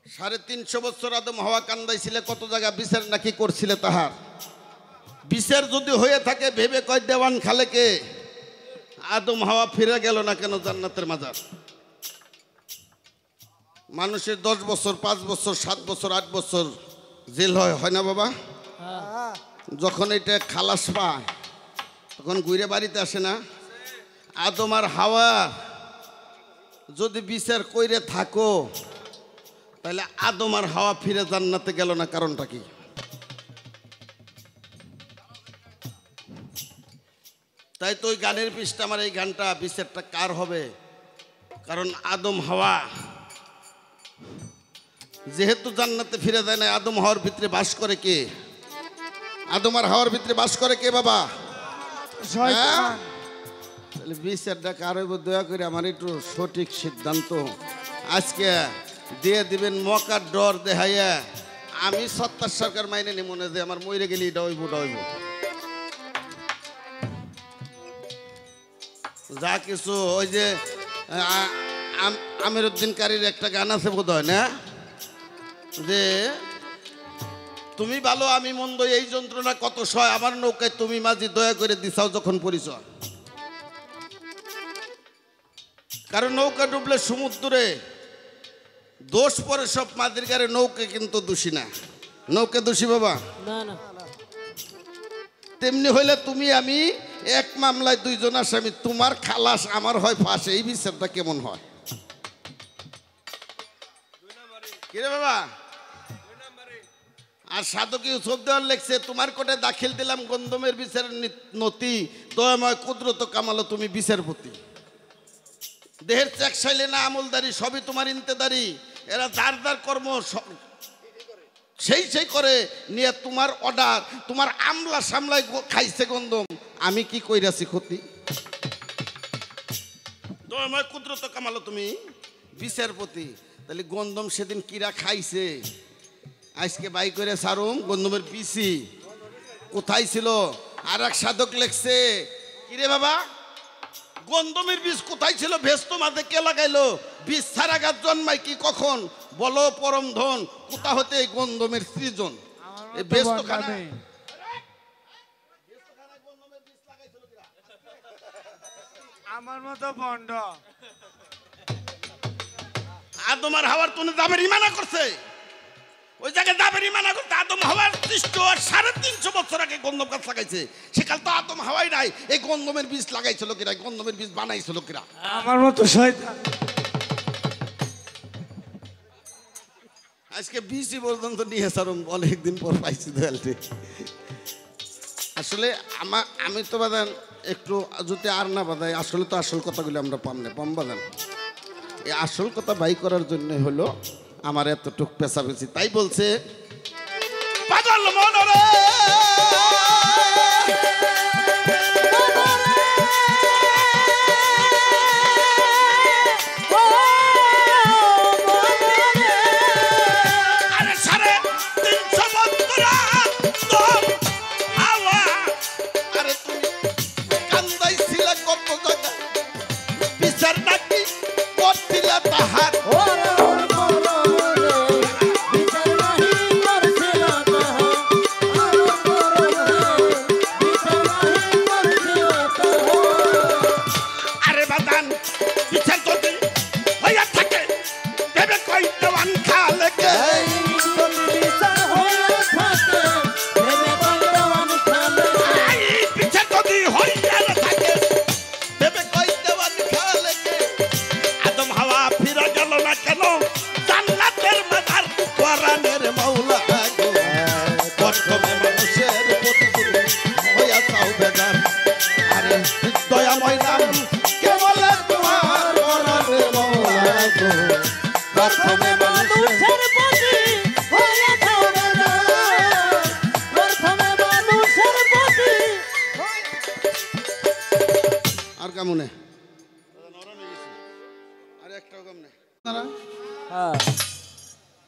সাড়ে 300 বছর আদম হাওয়া কান্দাইছিলে কত জায়গা বিচার নাকি করছিলে তাহার বিচার যদি হয়ে থাকে ভেবে কয় দেওয়ান খালেকে আদম হাওয়া ফিরে গেল না কেন জান্নাতের মাজার মানুষের 10 বছর 5 বছর 7 বছর 8 বছর জেল হয় না বাবা যখন এটা খালাস পায় তখন ঘুরে বাড়িতে আসে না আদম আর হাওয়া যদি বিচার কইরে থাকো তাহলে আদম আর হাওয়া ফিরে জান্নাতে গেল না কারণটা কি তাই তো ওই গানের পৃষ্ঠা আমার এই গানটা বিচারটা কার হবে কারণ আদম হাওয়া যেহেতু জান্নাতে ফিরে যায় না আদম হাওয়ার ভিতরে বাস করে কে আদম আর হাওয়ার ভিতরে বাস করে কে বাবা তাহলে বিচারটা কার হইব দয়া করে আমার একটু সঠিক সিদ্ধান্ত আজকে দিয়ে দিবেন মকার ডর দেখাইয়া আমি সত্তর সরকার মাইনে নি মনে যে আমার মরে গেলি ডইব যা কিছু ওই যে আমির উদ্দিন কারীর একটা গান আছে বোধ হয় না, যে তুমি ভালো আমি মন্দ এই যন্ত্রণা কত সয়, আমার নৌকায় তুমি মাঝি দয়া করে দিছাও যখন পরিচয়। কারণ নৌকা ডুবলে সমুদ্রে দোষ পরে সব মাঝির গারে, নৌকা কিন্তু দোষী না। নৌকা দোষী বাবা না না তেমনি হইলে তুমি আমি এক মামলায় দুইজন আসামি, তোমার খালাস আমার হয় ফাঁস, এই বিচারটা কেমন হয়? কিরে বাবা? আর সাধক ইউসুফ দেওয়ার লেখছে, তোমার কোটে দাখিল দিলাম গন্ধমের বিচার নতি, দয়াময় কুদরত কামালো তুমি বিচারপতি। দেহের চেকসাইলে না আমলদারি, সবই তোমার ইন্তেদারি। এরা যার যার কর্ম সেই করে নিয়ে তোমার অর্ডার, তোমার আমলা সামলায় খাইছে গন্ধম, আমি কি কইরাছি ক্ষতি? দয়াময় কুদরত কামালো তুমি বিচারপতি। তাহলে গন্ধম সেদিন কিরা খাইছে, আজকে বাই করে সারুম গন্ধমের পিসি কোথায় ছিল? আর এক সাধক লেখছে, কিরে বাবা গন্ধমের বীজ কোথায় ছিল? ভেস্ত মাঝে কে লাগাইলো? বীজ ছাড়া গাছ জন্মায় কি কখন? বলো পরম ধন, কোথা হতে এই গন্ধমের সৃজন? এই ভেস্ত খানা আমার মতো বন্ড আদম আর হাওয়ার তুমি দাবের ইমানা করছে, ওই জায়গায় দাবের ইমানা করছে। আদম হাওয়ার সৃষ্ট 350 বছর আগে গন্ধম গাছ লাগাইছে, সেকাল তো আদম হাওয়াই নাই। এই গন্ধমের বীজ লাগাইছিল কিরা? গন্ধমের বীজ বানাইছিল কিরা? আমার মতো শয়তান। আজকে বিসি পর্যন্ত নিয়ে সারুম, অনেকদিন পর পাইছি দয়ালটি। আসলে আমি তো বাদান একটু যদি আর না বাদাই, আসলে তো আসল কথাগুলো আমরা পাম বাদান। এই আসল কথা বাই করার জন্য হলো আমার এতটুক পেশাপেশি। তাই বলছে পাগল মনরে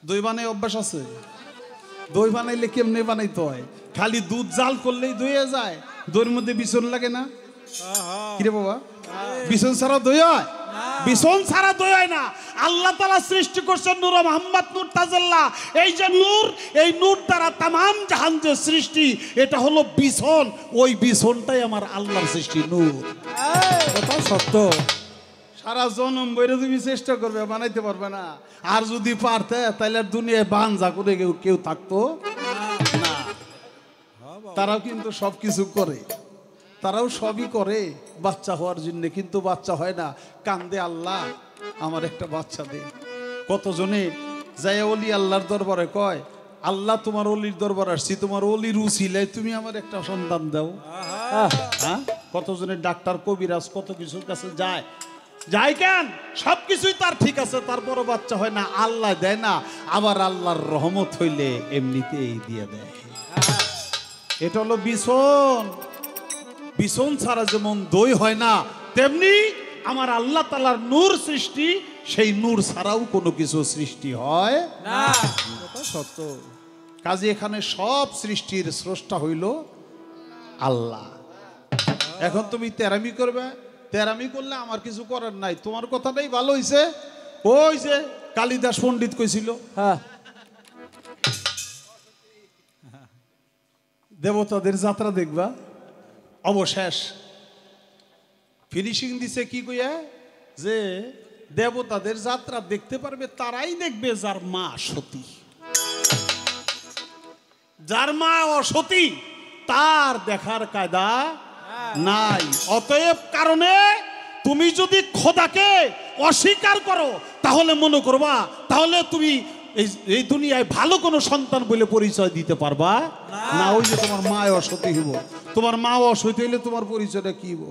দই বানাই অভ্যাস আছে। দই বানাইলে কেমনে বানাইতে হয়? খালি দুধ জাল করলেই দইয়ে যায়? দইয়ের মধ্যে বিছন লাগে না? কিরে বাবা, বিছন ছাড়া দই হয়? বিছন ছাড়া দই হয় না। আল্লাহ তাআলা সৃষ্টি করছেন নূর মুহাম্মদ নূর তাজাল্লা। এই যে নূর, এই নূর দ্বারা তামাম জাহান যে সৃষ্টি, এটা হলো বিছন। ওই বিছনটাই আমার আল্লাহর সৃষ্টি নূর। কথা সত্য। সারা জনম বইরে তুমি চেষ্টা করবে, বানাইতে পারবে না। আর যদি পারতে তাহলে দুনিয়ায় বানজা করে কেউ থাকতো না। তারাও কিন্তু সবকিছু করে, তারাও সবই করে বাচ্চা হওয়ার জন্য, কিন্তু বাচ্চা হয় না। কান্দে, আল্লাহ আমার একটা বাচ্চা দে। কতজনে যাই অলি আল্লাহর দরবারে কয়, আল্লাহ তোমার অলির দরবার আসছি, তোমার অলির উসিলায় তুমি আমার একটা সন্তান দাও। হ্যাঁ, কতজনের ডাক্তার কবিরাজ কত কিছুর কাছে যায় কেন? সবকিছুই তার ঠিক আছে, তারপরও বাচ্চা হয় না। আল্লাহ দেয় না, আবার আল্লাহর রহমত হইলে এমনিতেই দিয়ে দেয়। এটা হলো বিছন। বিছন ছাড়া যেমন দই হয় না, তেমনি আমার আল্লাহ তাআলার নূর সৃষ্টি, সেই নূর ছাড়াও কোনো কিছু সৃষ্টি হয় না। সত্য। কাজে এখানে সব সৃষ্টির স্রষ্টা হইল আল্লাহ। এখন তুমি তেরামি করবে, তেরামি করলে আমার কিছু করার নাই, তোমার কথাটাই ভালো হইছে। ওই যে কালিদাস পণ্ডিত কইছিল হ্যাঁ দেবতাদের যাত্রা দেখবা, অবশেষ ফিনিশিং দিছে কি কইয়া যে দেবতাদের যাত্রা দেখতে পারবে তারাই দেখবে যার মা সতী। যার মা অসতী তার দেখার কায়দা নাই। অতএব কারণে তুমি যদি খোদাকে অস্বীকার করো তাহলে মনে করবা তাহলে তুমি এই দুনিয়ায় ভালো কোনো সন্তান বলে পরিচয় দিতে পারবা না। ওই যে তোমার মা অসতী হইব, তোমার মা অসতী হইলে তোমার পরিচয়টা কি হইব?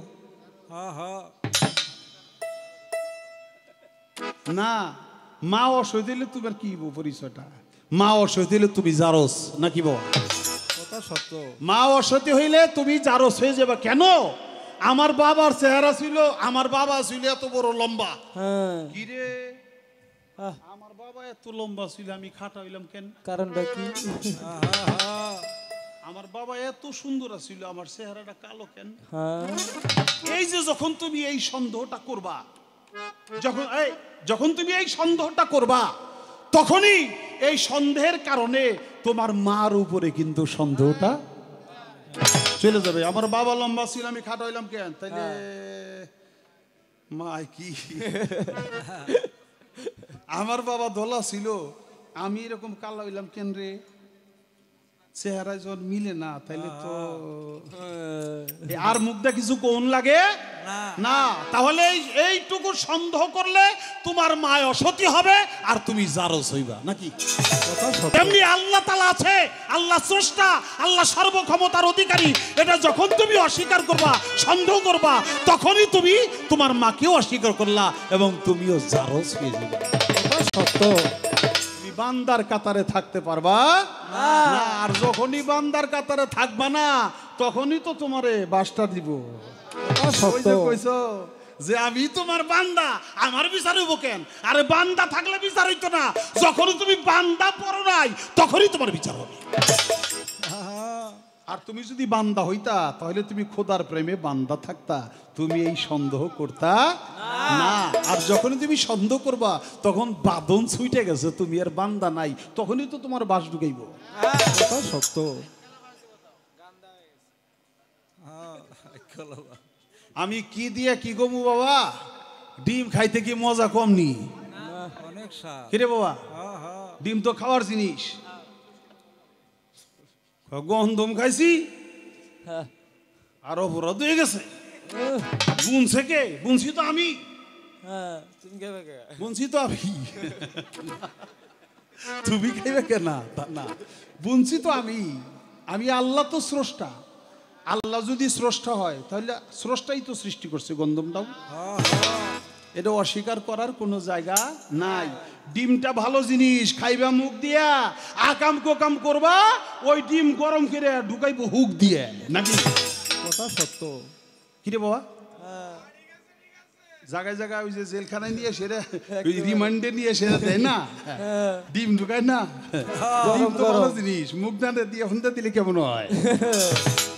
না, মা অসতী হইলে তোমার কি হইব পরিচয়টা? মা অসতী হইলে তুমি জারস নাকি বাবা? কথা সত্য। মা অসতী হইলে তুমি জারস হয়ে যাবে। কেন? আমার বাবার চেহারা ছিল, আমার বাবা ছিল এত বড় লম্বা। হ্যাঁ কিরে আমার বাবা এত লম্বা ছিল, আমি খাটা হইলাম কেন? কারণটা কি? আমার বাবা এত সুন্দর ছিল, আমার চেহারাটা কালো কেন? হ্যাঁ এই যে যখন তুমি এই সন্দেহটা করবা, যখন তুমি এই সন্দেহটা করবা তখনই এই সন্দেহের কারণে তোমার মার উপরে কিন্তু সন্দেহটা চলে যাবে। আমার বাবা লম্বা ছিল, আমি খাটো হইলাম কেন? তাইলে মা কি আমার বাবা দলা ছিল, আমি এরকম কালো হইলাম কেন রে? চেহারা যখন মিলে না তাইলে তো আর মুখটা কিছু কোন লাগে না। তাহলে এইটুকু সন্দেহ করলে তোমার মা অসতী হবে আর তুমি জারজ হইবা নাকি? তেমনি আল্লাহ তাআলা আছে, আল্লাহ স্রষ্টা, আল্লাহ সর্বক্ষমতার অধিকারী। এটা যখন তুমি অস্বীকার করবা, সন্দেহ করবা, তখনই তুমি তোমার মাকেও অস্বীকার করলা এবং তুমিও জারজ হয়ে যাবে। সত্য। বান্দার কাতারে থাকতে পারবা না। আর যখনই বান্দার কাতারে থাকবা না তখনই তো তোমারে বাসটা দিব। ওই যে কইছো যে আমি তোমার বান্দা, আমার বিচার হইব কেন? আরে বান্দা থাকলে বিচার হইতো না, যখনই তুমি বান্দা পড়ো নাই তখনই তোমার বিচার হবে। আর তুমি যদি বান্দা হইতা তাহলে তুমি খোদার প্রেমে বান্দা থাকতা, তুমি এই সন্দেহ করতা না। আর যখনই তুমি সন্দেহ করবা তখন বাঁধন ছুটে গেছে, তুমি আর বান্দা নাই, তখনই তো তোমার বাস ঢুকাইব। কথা সত্য। আমি কি দিয়ে কি গমু বাবা? ডিম খাইতে কি মজা কম নি? অনেক স্বাদ। কিরে বাবা, ডিম তো খাওয়ার জিনিস। গন্ধম খাইছি হ্যাঁ আর অপরাধ হয়ে গেছে। বুনছে কে? বুনছি তো আমি। হ্যাঁ তুমি খাবে কে? বুনছি তো আমি। তুমি খাইবে কে? না না, বুনছি তো আমি। আমি আল্লাহ তো স্রষ্টা। আল্লাহ যদি স্রষ্টা হয় তাহলে স্রষ্টাই তো সৃষ্টি করছে গন্ধমটাও। এটা অস্বীকার করার কোনো জায়গা নাই। ডিমটা ভালো জিনিস, খাইবা মুখ দিয়া, আকাম কোকাম করবা, ওই ডিম গরম করে ঢুকাইবো হুক দিয়ে নাকি? কথা সত্য। কিরে বাবা, হ্যাঁ জায়গায় জায়গায় ওই যে জেলখানায় নিয়ে সেরে রিমান্ডে নিয়ে সেরে দেয় না, ডিম ঢুকায় না। ডিম তো ভালো জিনিস, মুখ না দিয়ে হন্তা দিলে কেমন হয়?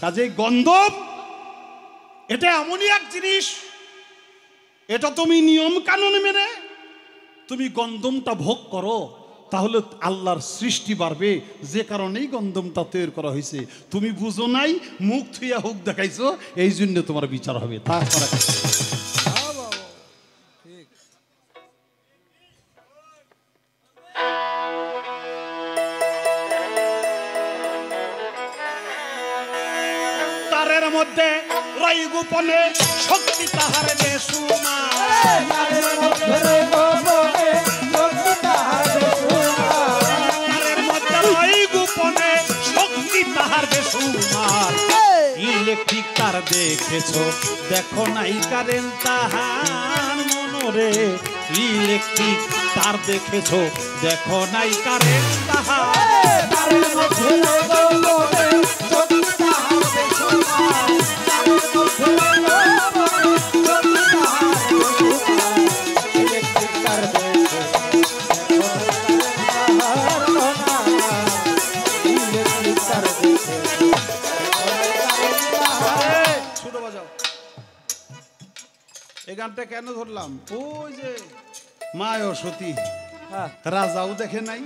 কাজেই গন্ধম এটা এমনই এক জিনিস, এটা তুমি নিয়ম কানুন মেনে তুমি গন্ধমটা ভোগ করো তাহলে আল্লাহর সৃষ্টি বাড়বে। যে কারণেই গন্ধমটা তৈরি করা হয়েছে, তুমি বুঝো নাই, মুখ থুইয়া হুক দেখাইছো, এই জন্য তোমার বিচার হবে। তারপরে তারের মধ্যে রই গোপনে শক্তি তাহার বেসুমা। তারের মধ্যে রই গোপনে শক্তি তাহার বেসুমা। ইলেকট্রিক তার দেখেছো, দেখো নাই কারেন্ট তাহার মনরে। ইলেকট্রিক তার দেখেছো, দেখো নাই কারেন্ট তাহার। তারের মধ্যে রই গোপনে শক্তি তাহার বেসুমা। এই গানটা কেন ধরলাম? ওই যে মায় সতী হ্যাঁ রাজাও দেখে নাই,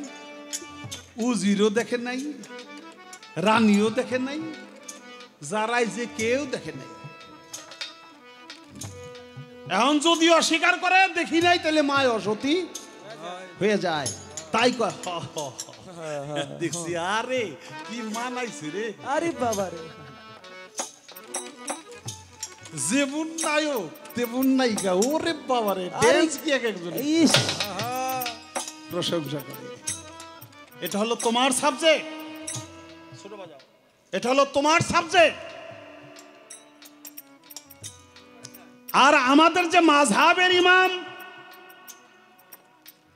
উজিরও দেখে নাই, রানীও দেখে নাই, যারাই যে কেউ দেখে নাই। এখন যদি অস্বীকার করে দেখি নাই তাহলে মায় অসতী হয়ে যায়। তাই কয় দেখছি। আরে কি মানাইছে রে, আরে বাবা রে যেমন নায়ক তেমন নায়িকা। ওরে বাবা রে, ড্যান্স কি এক একজন ইস প্রশংসা করে। এটা হলো তোমার সাবজেক্ট, ছোট বাজাও। এটা হলো তোমার সাবজেক্ট। আর আমাদের যে মাযহাবের ইমাম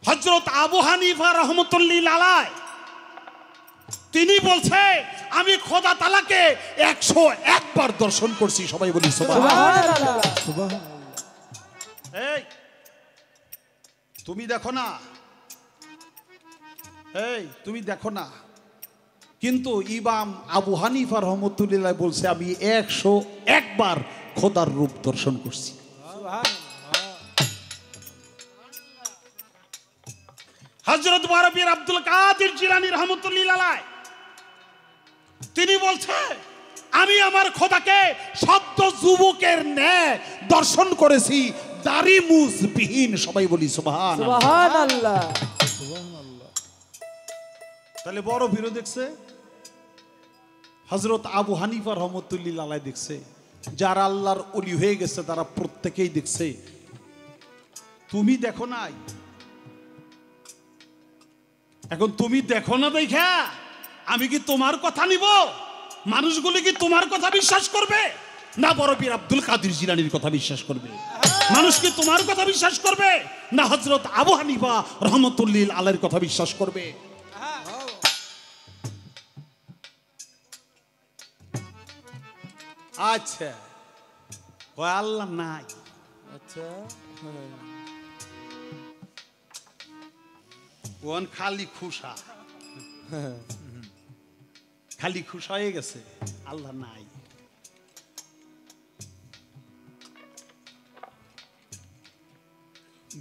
হযরত আবু হানিফা রাহমাতুল্লাহি আলাইহি, তিনি বলছে আমি খোদা তাআলাকে 101 বার দর্শন করছি। সবাই বলি সুবহানাল্লাহ। সুবহানাল্লাহ। এই তুমি দেখো না, এই তুমি দেখো না, কিন্তু ইমাম আবু হানিফা রহমতুল্লাহ বলছে আমি 101 বার খোদার রূপ দর্শন করছি। হযরত মুহাম্মদ আব্দুল কাদের জিলানী রহমতুল্লাহ আলাইহি, তিনি বলছে আমি আমার খোদাকে সদ্য যুবকের ন্যায় দর্শন করেছি, দাড়ি মুছবিহীন। সবাই বলি সুবহানাল্লাহ। সুবহানাল্লাহ। তাহলে বড় ভিড় দেখছে হযরত আবু হানিফা রহমতুল্লাহ আলাইহি দেখছে, যারা আল্লাহর ওলি হয়ে গেছে তারা প্রত্যেকেই দেখছে। তুমি দেখো নাই, এখন তুমি দেখো না দেখা আমি কি তোমার কথা নিব? মানুষগুলি কি তোমার কথা বিশ্বাস করবে না বড় পীর আব্দুল কাদের জিলানীর কথা বিশ্বাস করবে? মানুষ কি তোমার কথা বিশ্বাস করবে না হযরত আবু হানিফা রহমতুল্লাহ আলাইহির কথা বিশ্বাস করবে? আচ্ছা, কয় আল্লাহ নাই। আচ্ছা ওন খালি খুশা, খালি খুশা হয়ে গেছে, আল্লাহ নাই।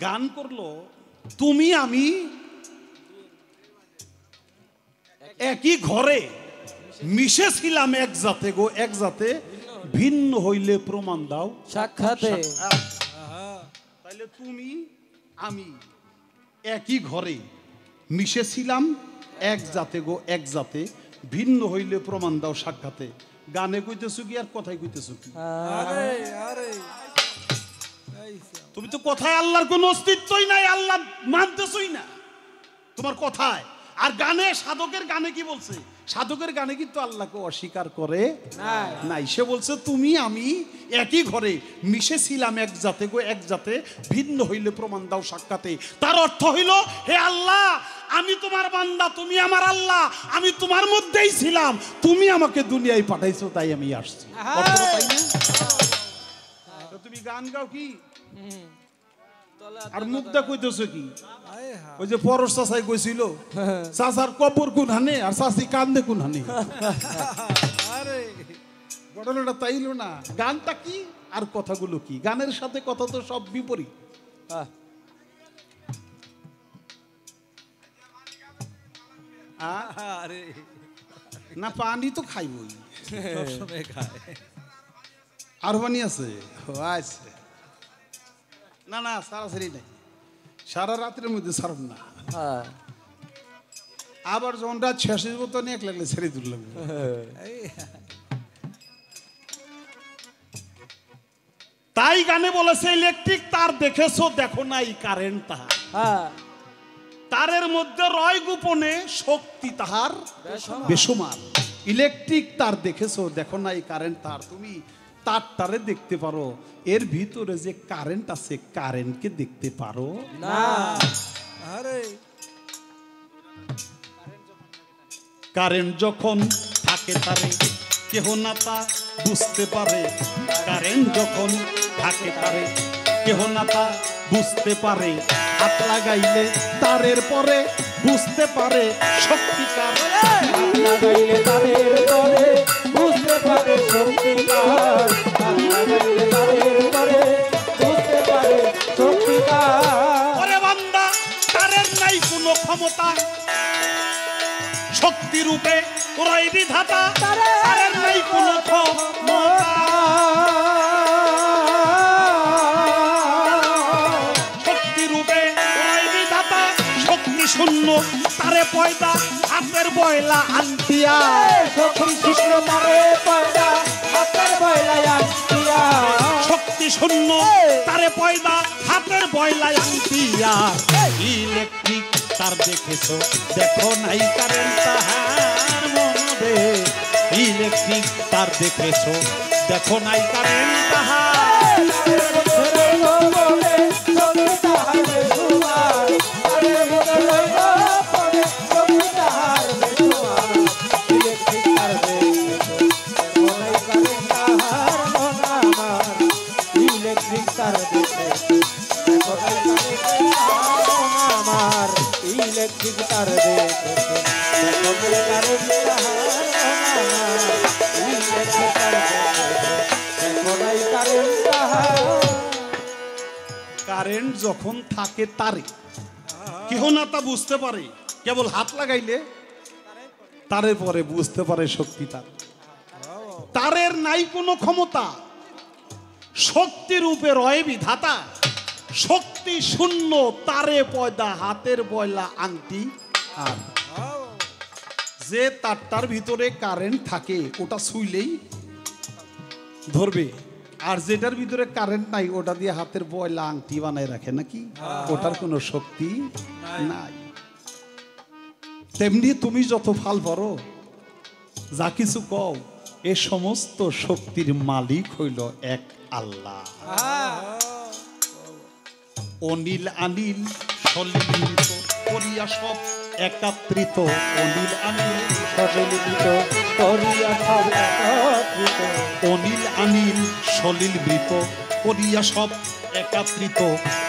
গান করলো তুমি আমি একই ঘরে মিশেছিলাম এক জাতে গো এক জাতে, ভিন্ন হইলে প্রমাণ দাও সাক্ষাতে। তাইলে তুমি আমি একই ঘরে মিশেছিলাম এক জাতে গো এক জাতে, ভিন্ন হইলে প্রমাণ দাও সাক্ষাতে। গানে কইতেছো কি আর কথায় কইতেছো কি? তুমি তো কথায় আল্লাহর কোনো অস্তিত্বই নাই, আল্লাহ মানতেছই না তোমার কথায়। আর গানে সাধকের গানে কি বলছে? সাধকের গানে কিন্তু আল্লাহকে অস্বীকার করে নাই। সে বলছে তুমি আমি একই ঘরে মিশেছিলাম এক জাতে গো এক জাতে, ভিন্ন হইলে প্রমাণ দাও সাক্ষাতে। তার অর্থ হইল হে আল্লাহ আমি তোমার বান্দা, তুমি আমার আল্লাহ, আমি তোমার মধ্যেই ছিলাম, তুমি আমাকে দুনিয়ায় পাঠাইছো তাই আমি আসছি। অর্থটা তাই না? তো তুমি গান গাও কি আর মুখটা কইতেছো কি? ওই যে পরশ চাচাই কইছিল চাচার কবর কোন হানে আর চাচি কান্দে কোন হানে। ঘটনাটা তাইলো না। গানটা কি আর কথাগুলো কি? গানের সাথে কথা তো সব বিপরীত। না পানি তো খাইবই, আর পানি আছে। আচ্ছা, না না সারাসারি নাই, সারা রাতের মধ্যে সারব না। আবার যখন রাত শেষ হইব তখন এক লাগলে ছেড়ে তুললাম। তাই গানে বলেছে ইলেকট্রিক তার দেখেছো দেখো নাই কারেন্ট তাহার, তারের মধ্যে রয় গোপনে শক্তি তাহার বেসমান। ইলেকট্রিক তার দেখেছো দেখো নাই কারেন্ট তার, তুমি তারটারে দেখতে পারো, এর ভিতরে যে কারেন্ট আছে কারেন্টকে দেখতে পারো না। কারেন্ট যখন থাকে তারে কেহ না তা বুঝতে পারে, কারেন্ট যখন থাকে তারে কেহ না তা বুঝতে পারে, হাত লাগাইলে তারের পরে বুঝতে পারে শক্তিকার, লাগাইলে তারের পরে বুঝতে পারে শক্তিকার, লাগাইলে তারের পরে বুঝতে ক্ষমতা শক্তি রূপে রয় বিধাতা তারের নাই কোনো ক্ষমতা শক্তি রূপে রয় বিধাতা শক্তি শূন্য তারে পয়দা হাতের বয়লা আন্তিয়া শক্তি শূন্য তারে পয়দা হাতের বয়লা আন্তিয়া শক্তি শূন্য তারে পয়দা হাতের বয়লায় আন্তিয়া ইলেকট্রিক তার দেখেছো দেখো নাই কারেন্ট তাহার মনে ইলেকট্রিক তার দেখেছো দেখো নাই কারেন্ট তাহার ইলেকট্রিক তার দেখেছো ইলেকট্রিক তার কারেন্ট যখন থাকে তারে কেহ না তা বুঝতে পারে কেবল হাত লাগাইলে তারের পরে বুঝতে পারে শক্তি তার তারের নাই কোনো ক্ষমতা শক্তি রূপে রয় বিধাতা শক্তি শূন্য তারে পয়দা হাতের বয়লা আংটি আর যে তারটার ভিতরে কারেন্ট থাকে ওটা ছুইলেই ধরবে আর যেটার ভিতরে কারেন্ট নাই ওটা দিয়ে হাতের বয়লা আংটি বানায় রাখে নাকি ওটার কোনো শক্তি নাই তেমনি তুমি যত ফাল ভরো যা কিছু কও এ সমস্ত শক্তির মালিক হইল এক আল্লাহ অনিল আনিল সলিলিত করিয়া সব একাত্রিত অনিল আনিল সলিলিত করিয়া সব একত্রিত অনিল আনিল সলিলবৃত করিয়া সব একাত্রিত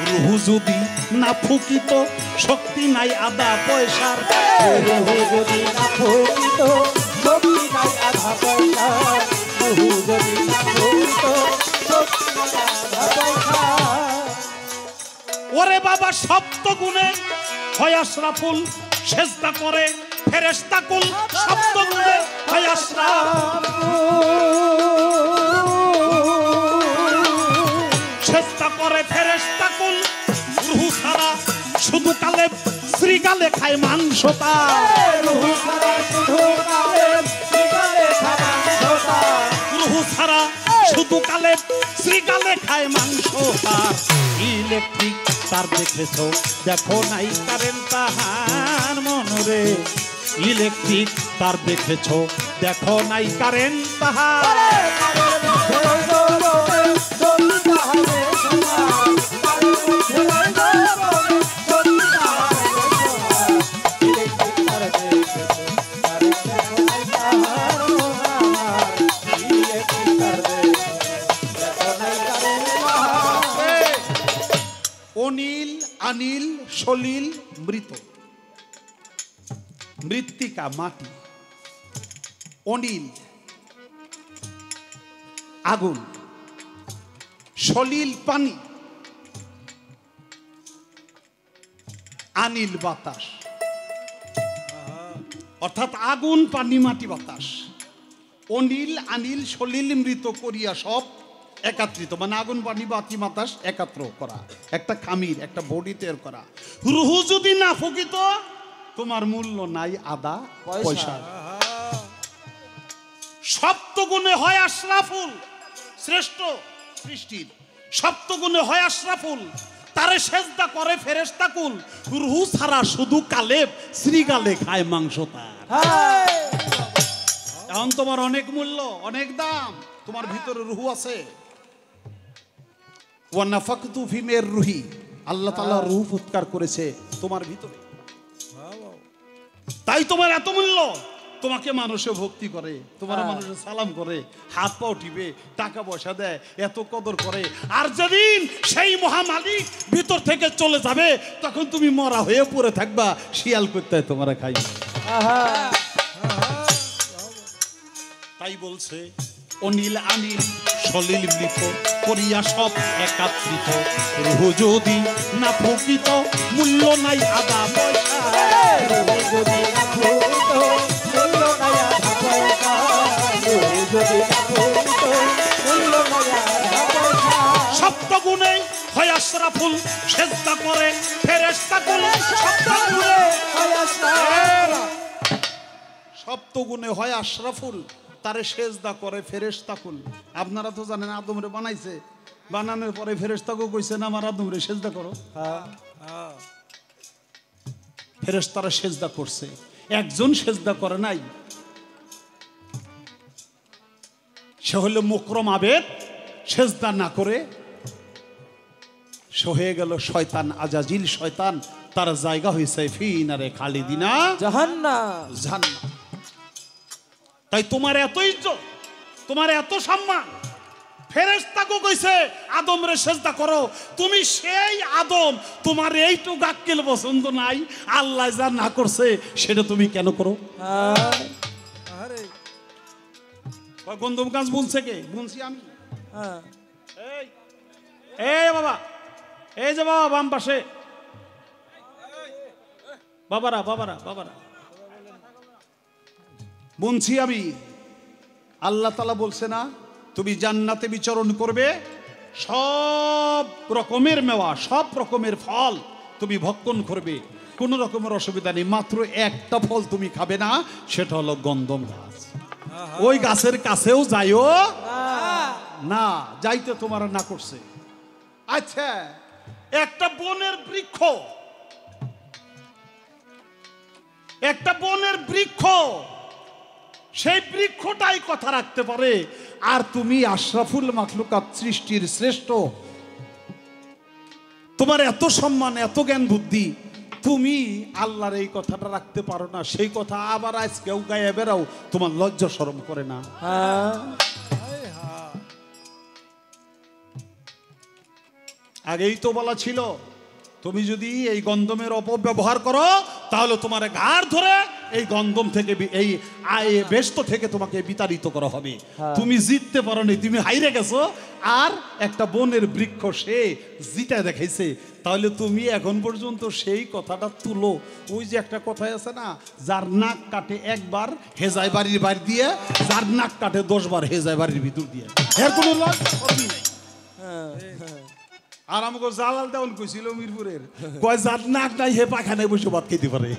রুহু যদি না ফুকিত শক্তি নাই আদা পয়সার রুহু যদি না ফুকিত শক্তি নাই আধা পয়সা রুহু যদি না ফুকিত শক্তি নাই আধা পয়সা ওরে বাবা সপ্ত গুণে হয় আশরাফুল সেজদা করে ফেরেশতা কুল সপ্ত গুণে হয় সেজদা করে ফেরেশতা কুল রূহ ছাড়া শুধু কালেব শ্রীকালে খায় মাংস তার রুহু ছাড়া শুধু কালেব শ্রীকালে খায় মাংস তার রূহ ছাড়া শুধু কালেব শ্রীকালে খায় মাংস তার ইলেকট্রিক তার দেখেছো দেখো নাই কারেন্ট তাহার মনরে ইলেকট্রিক তার দেখেছো দেখো নাই কারেন্ট তাহার অনিল আনিল সলিল মৃত মৃত্তিকা মাটি অনিল আগুন সলিল পানি আনিল বাতাস অর্থাৎ আগুন পানি মাটি বাতাস অনিল আনিল সলিল মৃত করিয়া সব একাত্রিত মানে আগুন পানি বাতি বাতাস একাত্র করা একটা খামির একটা বডি তৈরি করা রুহু যদি না ফুকিত তোমার মূল্য নাই আদা পয়সা সপ্তগুণে হয় আশরাফুল শ্রেষ্ঠ সৃষ্টির সপ্তগুণে হয় আশরাফুল তারে সেজদা করে ফেরেশতা কুল রুহু ছাড়া শুধু কালেব শ্রীগালে খায় মাংস তার এখন তোমার অনেক মূল্য অনেক দাম তোমার ভিতরে রুহু আছে ওয়া নাফাকতু ফি মির রুহি আল্লাহ তাআলা রূহ ফুৎকার করেছে তোমার ভিতরে তাই তোমার এত মূল্য তোমাকে মানুষে ভক্তি করে তোমার মানুষে সালাম করে হাত পাও টিপে টাকা পয়সা দেয় এত কদর করে আর যেদিন সেই মহামালিক ভিতর থেকে চলে যাবে তখন তুমি মরা হয়ে পড়ে থাকবা শিয়াল করতে তোমার খাই তাই বলছে অনিল আনিল সলিল মৃত করিয়া সব একাত্রিত রুহ যদি না প্রকৃত মূল্য নাই আদা পয়সা যদি না প্রকৃত মূল্য নাই আধা পয়সা যদি না প্রকৃত মূল্য নাই আধা পয়সা সপ্তগুণে হয় আশরাফুল সেজদা করে ফেরেশতা কুল সপ্তগুণে সপ্তগুণে হয় আশরাফুল তারে সেজদা করে ফেরেশতা কুল। আপনারা তো জানেন আদমরে বানাইছে, বানানোর পরে ফেরেশতাকে কইছে না আমার আদমরে সেজদা করো। ফেরেশতারা সেজদা করছে, একজন সেজদা করে নাই, সে হলো মুকরম আবেদ। সেজদা না করে সে হয়ে গেল শয়তান আজাজিল শয়তান, তার জায়গা হয়েছে ফিনারে খালিদিনা জাহান্নাম। জান্নাত। তাই তোমার এত ইজ্জত, তোমার এত সম্মান, ফেরেশতাকে কইছে আদম রে সেজদা করো, তুমি সেই আদম, তোমার এইটুক আক্কেল পছন্দ নাই, আল্লাহ যা না করছে সেটা তুমি কেন করো? আরে গন্ধম গাছ বুনছে কে? বুনছি আমি। হ্যাঁ এই এই বাবা, এই যে বাবা বাম পাশে, বাবারা বাবারা বাবারা বুনছি আমি। আল্লাহ তাআলা বলছে না তুমি জান্নাতে বিচরণ করবে, সব রকমের মেওয়া, সব রকমের ফল তুমি ভক্ষণ করবে, কোনো রকমের অসুবিধা নেই, মাত্র একটা ফল তুমি খাবে না, সেটা হলো গন্ধম গাছ। ওই গাছের কাছেও যাইও না, যাইতে তোমার না করছে। আচ্ছা, একটা বনের বৃক্ষ, একটা বনের বৃক্ষ, সেই বৃক্ষটাই কথা রাখতে পারে, আর তুমি আশরাফুল মাখলুকাত সৃষ্টির শ্রেষ্ঠ, তোমার এত সম্মান, এত জ্ঞান বুদ্ধি, তুমি আল্লাহর এই কথাটা রাখতে পারো না, সেই কথা আবার আজকেও গায়ে বেরাও, তোমার লজ্জা শরম করে না? আগেই তো বলা ছিল তুমি যদি এই গন্ধমের অপব্যবহার করো তাহলে তোমার ঘাড় ধরে এই গন্ধম থেকে, এই ব্যস্ত থেকে তোমাকে বিতাড়িত করা হবে। তুমি জিততে পারো নি, তুমি হাইরে গেছো, আর একটা বনের বৃক্ষ সে জিতে দেখাইছে, তাহলে তুমি এখন পর্যন্ত সেই কথাটা তুলো। ওই যে একটা কথাই আছে না, যার নাক কাটে একবার হেজায় বাড়ির বাইর দিয়ে, যার নাক কাটে 10 বার হেজায় বাড়ির ভিতর দিয়ে, এর কোনো লজ্জা করবি নাই। আর আমাকে জালাল দেওয়ান কইছিল মিরপুরের, কয় যার নাক নাই হে পাখানায় বসে ভাত খেতে পারে।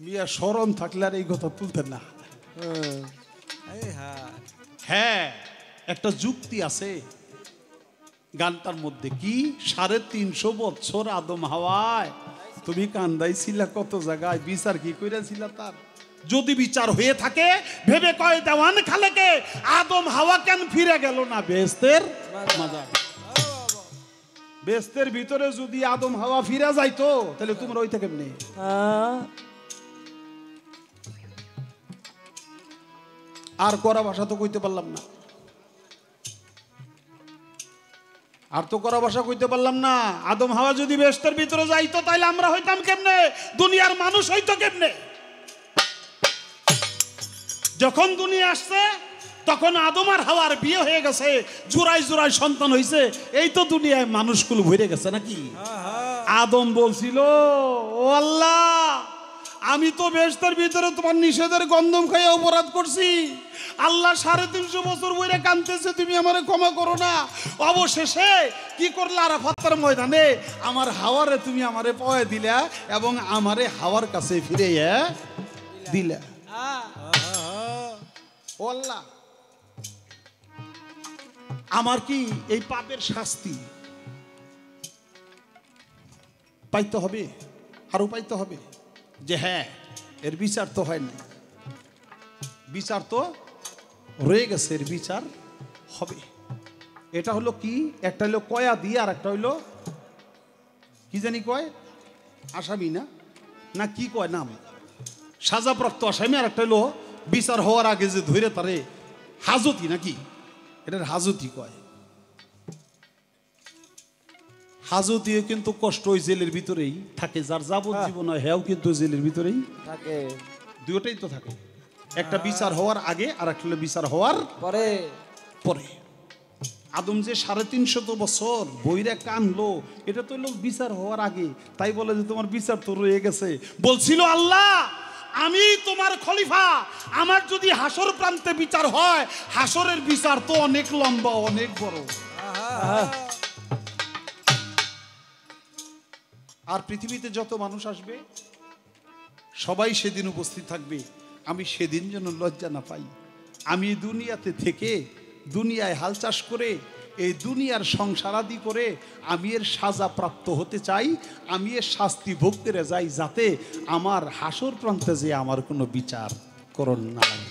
মিয়া শরম থাকলে আর এই কথা তুলতেন না। হ্যাঁ, একটা যুক্তি আছে গানটার মধ্যে, কি 350 বছর আদম হাওয়ায় তুমি কান্দাইছিলা কত জায়গায়, বিচার কি কইরাছিলা তার? যদি বিচার হয়ে থাকে ভেবে কয় দেওয়ান খালেকে আদম হাওয়া কেন ফিরে গেল না বেহেশতের মাজার? বেহেশতের ভিতরে যদি আদম হাওয়া ফিরে যাইতো তাহলে তোমরা ওইটা কেমনে? আর করা ভাষা তো কইতে পারলাম না, আর তো করা ভাষা কইতে পারলাম না। আদম হাওয়া যদি বেহেশতের ভিতরে যাইতো তাহলে আমরা হইতাম কেমনে? দুনিয়ার মানুষ হইতো কেমনে? যখন দুনিয়া আসছে তখন আদম আর হাওয়ার বিয়ে হয়ে গেছে, জোড়ায় জোড়ায় সন্তান হয়েছে, এই তো দুনিয়ায় মানুষগুলো ভরে গেছে নাকি? আদম বলছিল, ও আল্লাহ, আমি তো বেহেশতের ভিতরে তোমার নিষেধের গন্ধম খাইয়া অপরাধ করছি, আল্লাহ 350 বছর বইরে কাঁদতেছে, তুমি আমারে ক্ষমা করো না। অবশেষে কি করলে আরাফাতের ময়দানে আমার হাওয়ারে তুমি আমারে পয়ে দিলা এবং আমারে হাওয়ার কাছে ফিরে দিলা। ও আল্লাহ, আমার কি এই পাপের শাস্তি পাইতে হবে, আরো পাইতে হবে? যে হ্যাঁ, এর বিচার তো হয় না, বিচার তো রয়ে গেছে, এর বিচার হবে। এটা হলো কি, একটা হলো কয়াদি আর একটা হইলো কি জানি কয়, আসামি না না কি কয় নাম, সাজাপ্রাপ্ত আসামি, আর একটা হইলো বিচার হওয়ার আগে যে ধরে তারে হাজতি নাকি, এটার হাজতি কয়। হাজতিও কিন্তু কষ্ট ওই জেলের ভিতরেই থাকে, যার যাবজ্জীবন হয় হেও কিন্তু জেলের ভিতরেই থাকে, দুটোই তো থাকে। একটা বিচার হওয়ার আগে আর একটা হলো বিচার হওয়ার পরে পরে। আদম যে 350 বছর বইরা কানলো, এটা তো হলো বিচার হওয়ার আগে। তাই বলে যে তোমার বিচার তো রয়ে গেছে। বলছিল আল্লাহ আমি তোমার খলিফা, আমার যদি হাসর প্রান্তে বিচার হয়, হাসরের বিচার তো অনেক লম্বা অনেক বড়। আর পৃথিবীতে যত মানুষ আসবে সবাই সেদিন উপস্থিত থাকবে। আমি সেদিন যেন লজ্জা না পাই। আমি দুনিয়াতে থেকে দুনিয়ায় হাল চাষ করে এই দুনিয়ার সংসারাদি করে আমি এর সাজা প্রাপ্ত হতে চাই, আমি এর শাস্তি ভোগ করে যাই, যাতে আমার হাসর প্রান্তে যে আমার কোনো বিচার করণ না লাগে।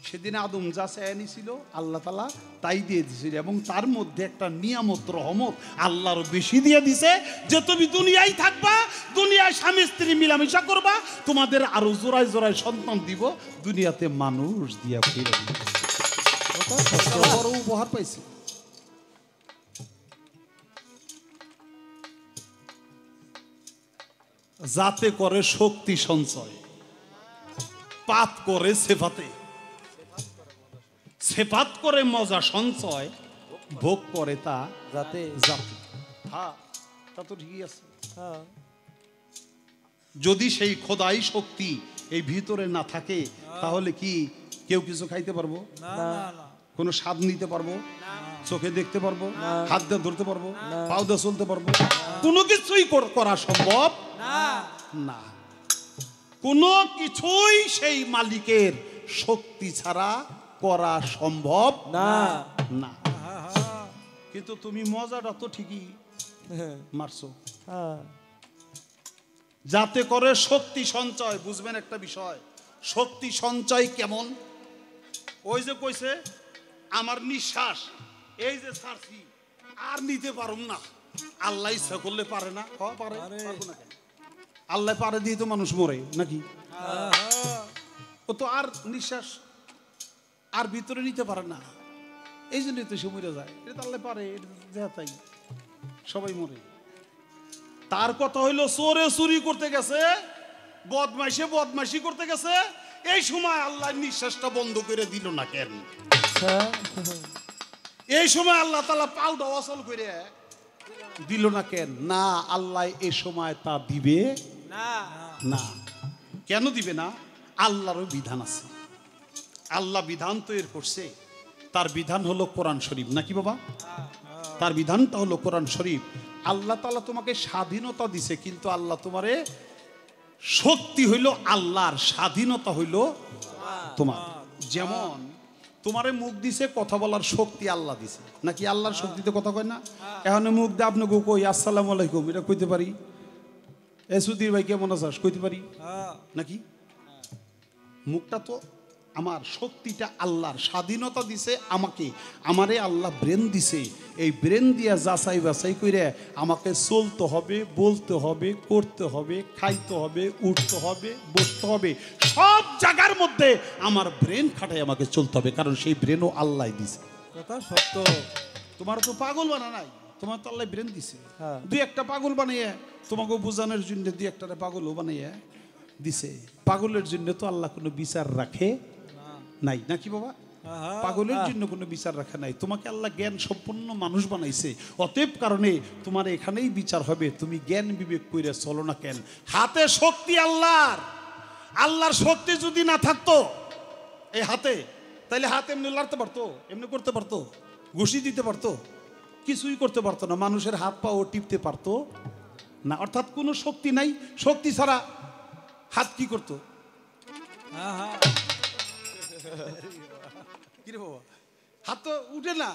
সেদিন আদম যা চায়নি ছিল আল্লাহ তাআলা তাই দিয়ে দিয়েছিল, এবং তার মধ্যে একটা নিয়ামত রহমত আল্লাহর বেশি দিয়ে দিছে যে তুমি দুনিয়ায় থাকবা, দুনিয়ায় স্বামী স্ত্রী মিলামিশা করবা, তোমাদের আরো জোড়ায় জোড়ায় সন্তান দিব, দুনিয়াতে মানুষ দিয়া ফিরে বড় উপহার পাইছে। যাতে করে শক্তি সঞ্চয়, পাপ করে সেফাতে, সেফাত করে মজা সঞ্চয়, ভোগ করে তা যাতে জাতি। হ্যাঁ, তা তো ঠিকই আছে। হ্যাঁ, যদি সেই খোদাই শক্তি এই ভিতরে না থাকে, তাহলে কি কেউ কিছু খাইতে পারবো? কোনো স্বাদ নিতে পারবো? চোখে দেখতে পারবো? হাত দিয়ে ধরতে পারবো? পাও দিয়ে চলতে পারবো? কোনো কিছুই করা সম্ভব না। কোনো কিছুই সেই মালিকের শক্তি ছাড়া করা সম্ভব না না। কিন্তু তুমি মজাটা তো ঠিকই মারছো। হ্যাঁ, যাতে করে শক্তি সঞ্চয়। বুঝবেন একটা বিষয়, শক্তি সঞ্চয় কেমন? ওই যে কইছে আমার নিঃশ্বাস এই যে ছাড়ছি আর নিতে পারুম না, আল্লাহ ইচ্ছা করলে পারে না? পারে, পারবো না কেন? আল্লাহ পারে দিয়ে তো মানুষ মরে নাকি? ও তো আর নিঃশ্বাস আর ভিতরে নিতে পারে না, এই জন্যই তো সে মরে যায়। এটা তো আল্লাহ পারে, এটা তাই সবাই মরে। তার কথা হইলো চোরে চুরি করতে গেছে, বদমাইশে বদমাইশি করতে গেছে, এই সময় আল্লাহ নিঃশ্বাসটা বন্ধ করে দিল না কেন? এই সময় আল্লাহ তাআলা পাউডা ওয়াসল করে দিল না কেন? না, আল্লাহ এই সময় তা দিবে না। কেন দিবে না? আল্লাহরও বিধান আছে। আল্লাহ বিধান তৈরি করছে, তার বিধান হলো কোরআন শরীফ, নাকি বাবা? তার বিধানটা হলো কোরআন শরীফ। আল্লাহ তাআলা তোমাকে স্বাধীনতা দিছে, কিন্তু আল্লাহ তোমারে শক্তি হইল আল্লাহর, স্বাধীনতা হইল তোমার। যেমন তোমারে মুখ দিছে, কথা বলার শক্তি আল্লাহ দিছে, নাকি? আল্লাহর শক্তিতে কথা কয় না? এখন মুখ দিয়ে আপনাকে কই আসসালামু আলাইকুম, এটা কইতে পারি? এ সুধীর ভাই কেমন আছিস কইতে পারি নাকি? মুখটা তো আমার, শক্তিটা আল্লাহর, স্বাধীনতা দিছে আমাকে, আমারে আল্লাহ ব্রেন দিছে। এই ব্রেন দিয়া যাচাই বাছাই করে আমাকে চলতে হবে, বলতে হবে, করতে হবে, খাইতে হবে, উঠতে হবে, বসতে হবে, সব জায়গার মধ্যে আমার ব্রেন খাটাই আমাকে চলতে হবে, কারণ সেই ব্রেনও আল্লাহ দিছে। কথা সত্য। তোমার তো পাগল বানা নাই, তোমার তো আল্লাহ ব্রেন দিছে। হ্যাঁ। দুই একটা পাগল বানিয়ে তোমাকে বোঝানোর জন্য দুই একটা পাগলও বানিয়ে দিছে। পাগলের জন্য তো আল্লাহ কোনো বিচার রাখে নাই, নাকি বাবা? পাগলের জন্য কোনো বিচার রাখা নাই। তোমাকে আল্লাহ জ্ঞান সম্পন্ন মানুষ বানাইছে, অতএব কারণে তোমার এখানেই বিচার হবে। তুমি জ্ঞান বিবেক কইরা চলো না কেন? হাতে শক্তি আল্লাহর, আল্লাহর শক্তি যদি না থাকতো এই হাতে, তাহলে হাত এমনি লড়তে পারতো, এমনি করতে পারতো, ঘুষি দিতে পারতো? কিছুই করতে পারতো না। মানুষের হাত পাও টিপতে পারতো না। অর্থাৎ কোনো শক্তি নাই। শক্তি ছাড়া হাত কি করতো? কিরে বাবা, হাত তো উঠে না।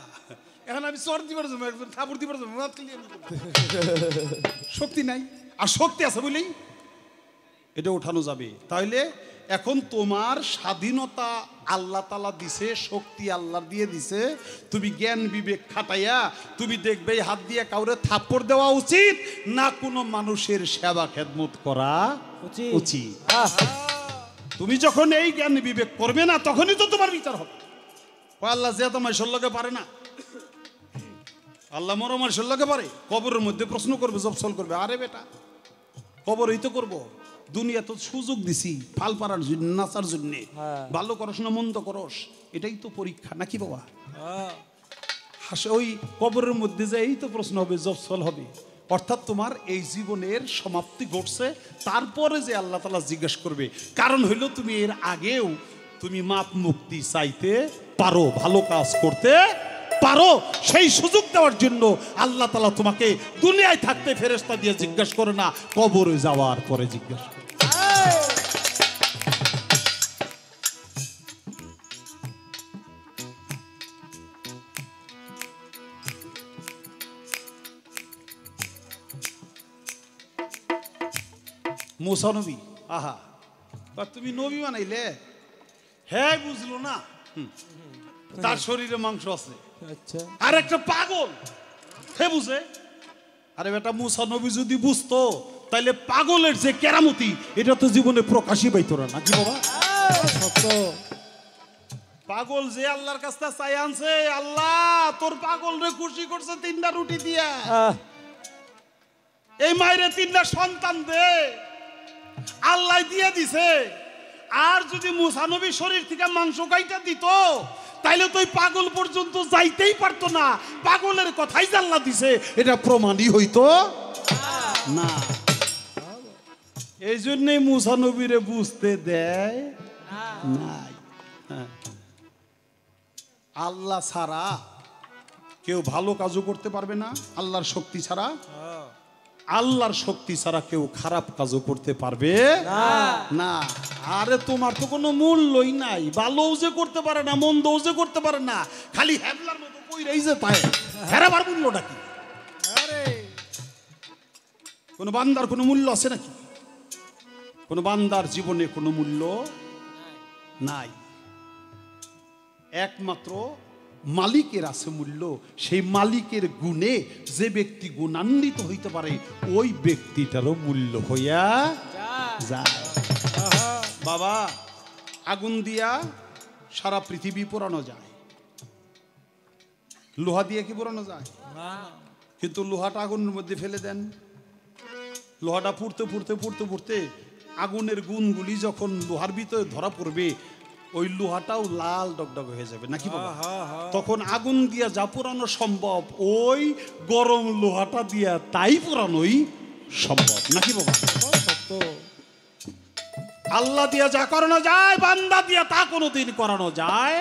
এখন আমি চর দিবার জন্য, একজন থাপড় দিবার জন্য শক্তি নাই। আর শক্তি আছে বলেই এটা উঠানো যাবে। তাহলে এখন তোমার স্বাধীনতা আল্লাহ তাআলা দিছে, শক্তি আল্লাহ দিয়ে দিছে। তুমি জ্ঞান বিবেক খাটাইয়া তুমি দেখবে হাত দিয়ে কাউরে থাপ্পড় দেওয়া উচিত না কোনো মানুষের সেবা খেদমত করা উচিত। তুমি যখন এই জ্ঞান বিবেক করবে না, তখনই তো তোমার বিচার হবে। আল্লাহ যে তোমার সল্লকে পারে না, আল্লাহ মরো মানুষের লগে পারে? কবরের মধ্যে প্রশ্ন করবে, জবসল করবে। আরে বেটা, কবরই তো করবো, দুনিয়া তো সুযোগ দিছি ফাল পাড়ার জন্য, নাচার জন্য। হ্যাঁ। ভালো করস না মন্দ করস, এটাই তো পরীক্ষা, নাকি বাবা? হাসে ওই কবরের মধ্যে যে এই তো প্রশ্ন হবে, জবসল হবে। অর্থাৎ তোমার এই জীবনের সমাপ্তি ঘটছে, তারপরে যে আল্লাহ তাআলা জিজ্ঞেস করবে। কারণ হইল তুমি এর আগেও তুমি মাপ মুক্তি চাইতে পারো, ভালো কাজ করতে পারো। সেই সুযোগ দেওয়ার জন্য আল্লাহ তাআলা তোমাকে দুনিয়ায় থাকতে ফেরেশতা দিয়ে জিজ্ঞেস করে না, কবরে যাওয়ার পরে জিজ্ঞেস করে। মুসা নবী, আহা তুমি নবী বানাইলে, হ্যাঁ বুঝলো না তার শরীরে মাংস আছে, আচ্ছা আর একটা পাগল হে বুঝে। আরে বেটা মুসা নবী যদি বুঝতো তাইলে পাগলের যে কেরামতি এটা তো জীবনে প্রকাশই পাইতো না, নাকি বাবা? সত্য। পাগল যে আল্লাহর কাছে চাই আনছে, আল্লাহ তোর পাগল রে খুশি করছে 3টা রুটি দিয়া, এই মায়ের 3টা সন্তান দে, আল্লাহ দিয়ে দিছে। আর যদি মুসা নবী শরীর থেকে মাংস কাইটা দিত তাইলে তো ওই পাগল পর্যন্ত যাইতেই পারতো না। পাগলের কথাই যে আল্লাহ দিছে এটা প্রমাণই হইতো না। এই জন্যই মুসা নবীরে বুঝতে দেয় নাই। হ্যাঁ। আল্লাহ ছাড়া কেউ ভালো কাজও করতে পারবে না, আল্লাহর শক্তি ছাড়া। আল্লাহর শক্তি ছাড়া কেউ খারাপ কাজও করতে পারবে না। আরে তোমার তো কোনো মূল্যই নাই, ভালোও যে করতে পারে না, মন্দও যে করতে পারে না, খালি হ্যাবলার মতো কইরাই যে তাই, হেরাবার মূল্যটা কি? কোন বান্দার কোনো মূল্য আছে নাকি? কোন বান্দার জীবনে কোনো মূল্য নাই। একমাত্র মালিকের আছে মূল্য। সেই মালিকের গুণে যে ব্যক্তি গুণান্বিত হইতে পারে ওই ব্যক্তিটারও মূল্য হইয়া যায়। বাবা, আগুন দিয়া সারা পৃথিবী পোড়ানো যায়, লোহা দিয়ে কি পোড়ানো যায়? কিন্তু লোহাটা আগুনের মধ্যে ফেলে দেন, লোহাটা পুড়তে পুড়তে পুড়তে পুড়তে আগুনের গুণগুলি যখন লোহার ভিতরে ধরা পড়বে ওই লোহাটাও লাল ডগডগ হয়ে যাবে, নাকি বাবা? তখন আগুন দিয়া যা পোড়ানো সম্ভব ওই গরম লোহাটা দিয়া তাই পোড়ানোই সম্ভব, নাকি বাবা? আল্লাহ দিয়া যা করানো যায় বান্দা দিয়া তা কোনোদিন করানো যায়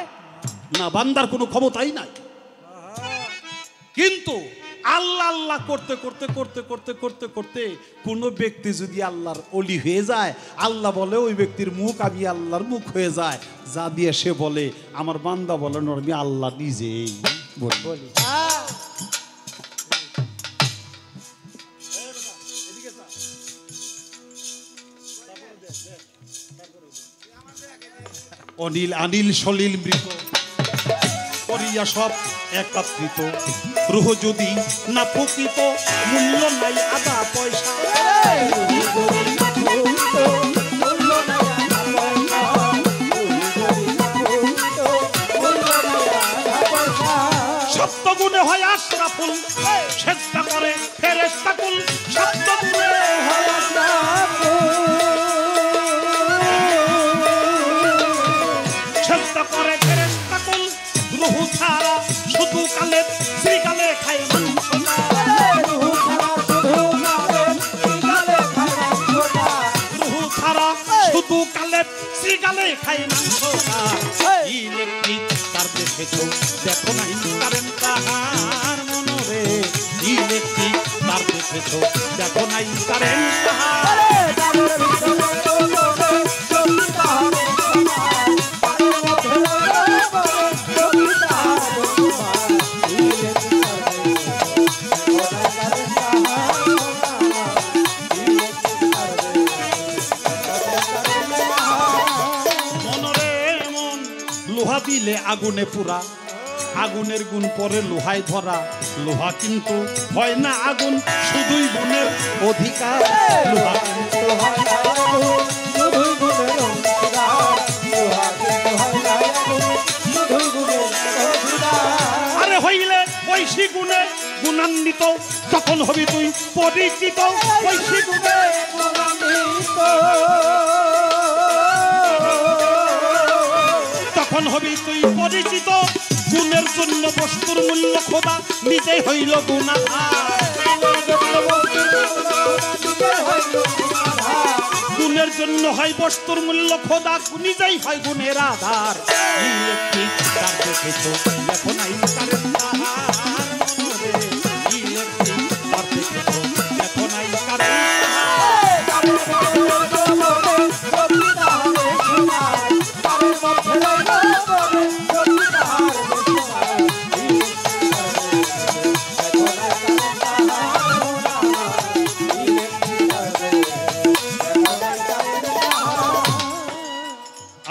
না, বান্দার কোনো ক্ষমতাই নাই। কিন্তু আল্লাহ আল্লাহ করতে করতে করতে করতে করতে করতে কোনো ব্যক্তি যদি আল্লাহর ওলি হয়ে যায়, আল্লাহ বলে ওই ব্যক্তির মুখ আমি আল্লাহর মুখ হয়ে যায়, যা দিয়ে সে বলে আমার বান্দা বলেন আমি আল্লাহ নিজেই বলি। অনিল আনিল সলিল মৃত করিয়া সব একত্রিত, রুহ যদি না প্রকৃত মূল্য নাই আদা পয়সা। সত্য গুণে হয় আশরাফুল, চেষ্টা করে ফেরেশতাকুল। সত্য গুণে হয় চেষ্টা করে ফেরেশতাকুল। রুহু ছাড়া শুধু কালে শ্রীকালে খায় মাংস, রুহু ছাড়া শুধু কালে শ্রীকালে খায় মাংস। ইলেকট্রিক তার দেখেছো দেখো নাই কারেন্ট তাহার মনরে, ইলেকট্রিক তার দেখেছো দেখো নাই কারেন্ট তাহার। লোহা দিলে আগুনে পুরা, আগুনের গুণ পরে লোহায় ধরা। লোহা কিন্তু হয় না আগুন, শুধুই গুণের অধিকার। লোহা কিন্তু হয় না আগুন, শুধুই গুণের অধিকার। আরে হইলে ঐশী গুণে গুণান্বিত, তখন হবি তুই পরিচিত। ঐশী গুণে তখন হবি তুই পরিচিত। গুণের জন্য বস্তুর মূল্য খোদা নিজেই হইল গুণাগার। গুণের জন্য হয় বস্তুর মূল্য খোদা নিজেই হয় গুণের আধার। ইলেকট্রিক তার দেখেছো এখন আই কারেন্ট তাহার মনরে। ইলেকট্রিক তার দেখেছো এখন আই কারেন্ট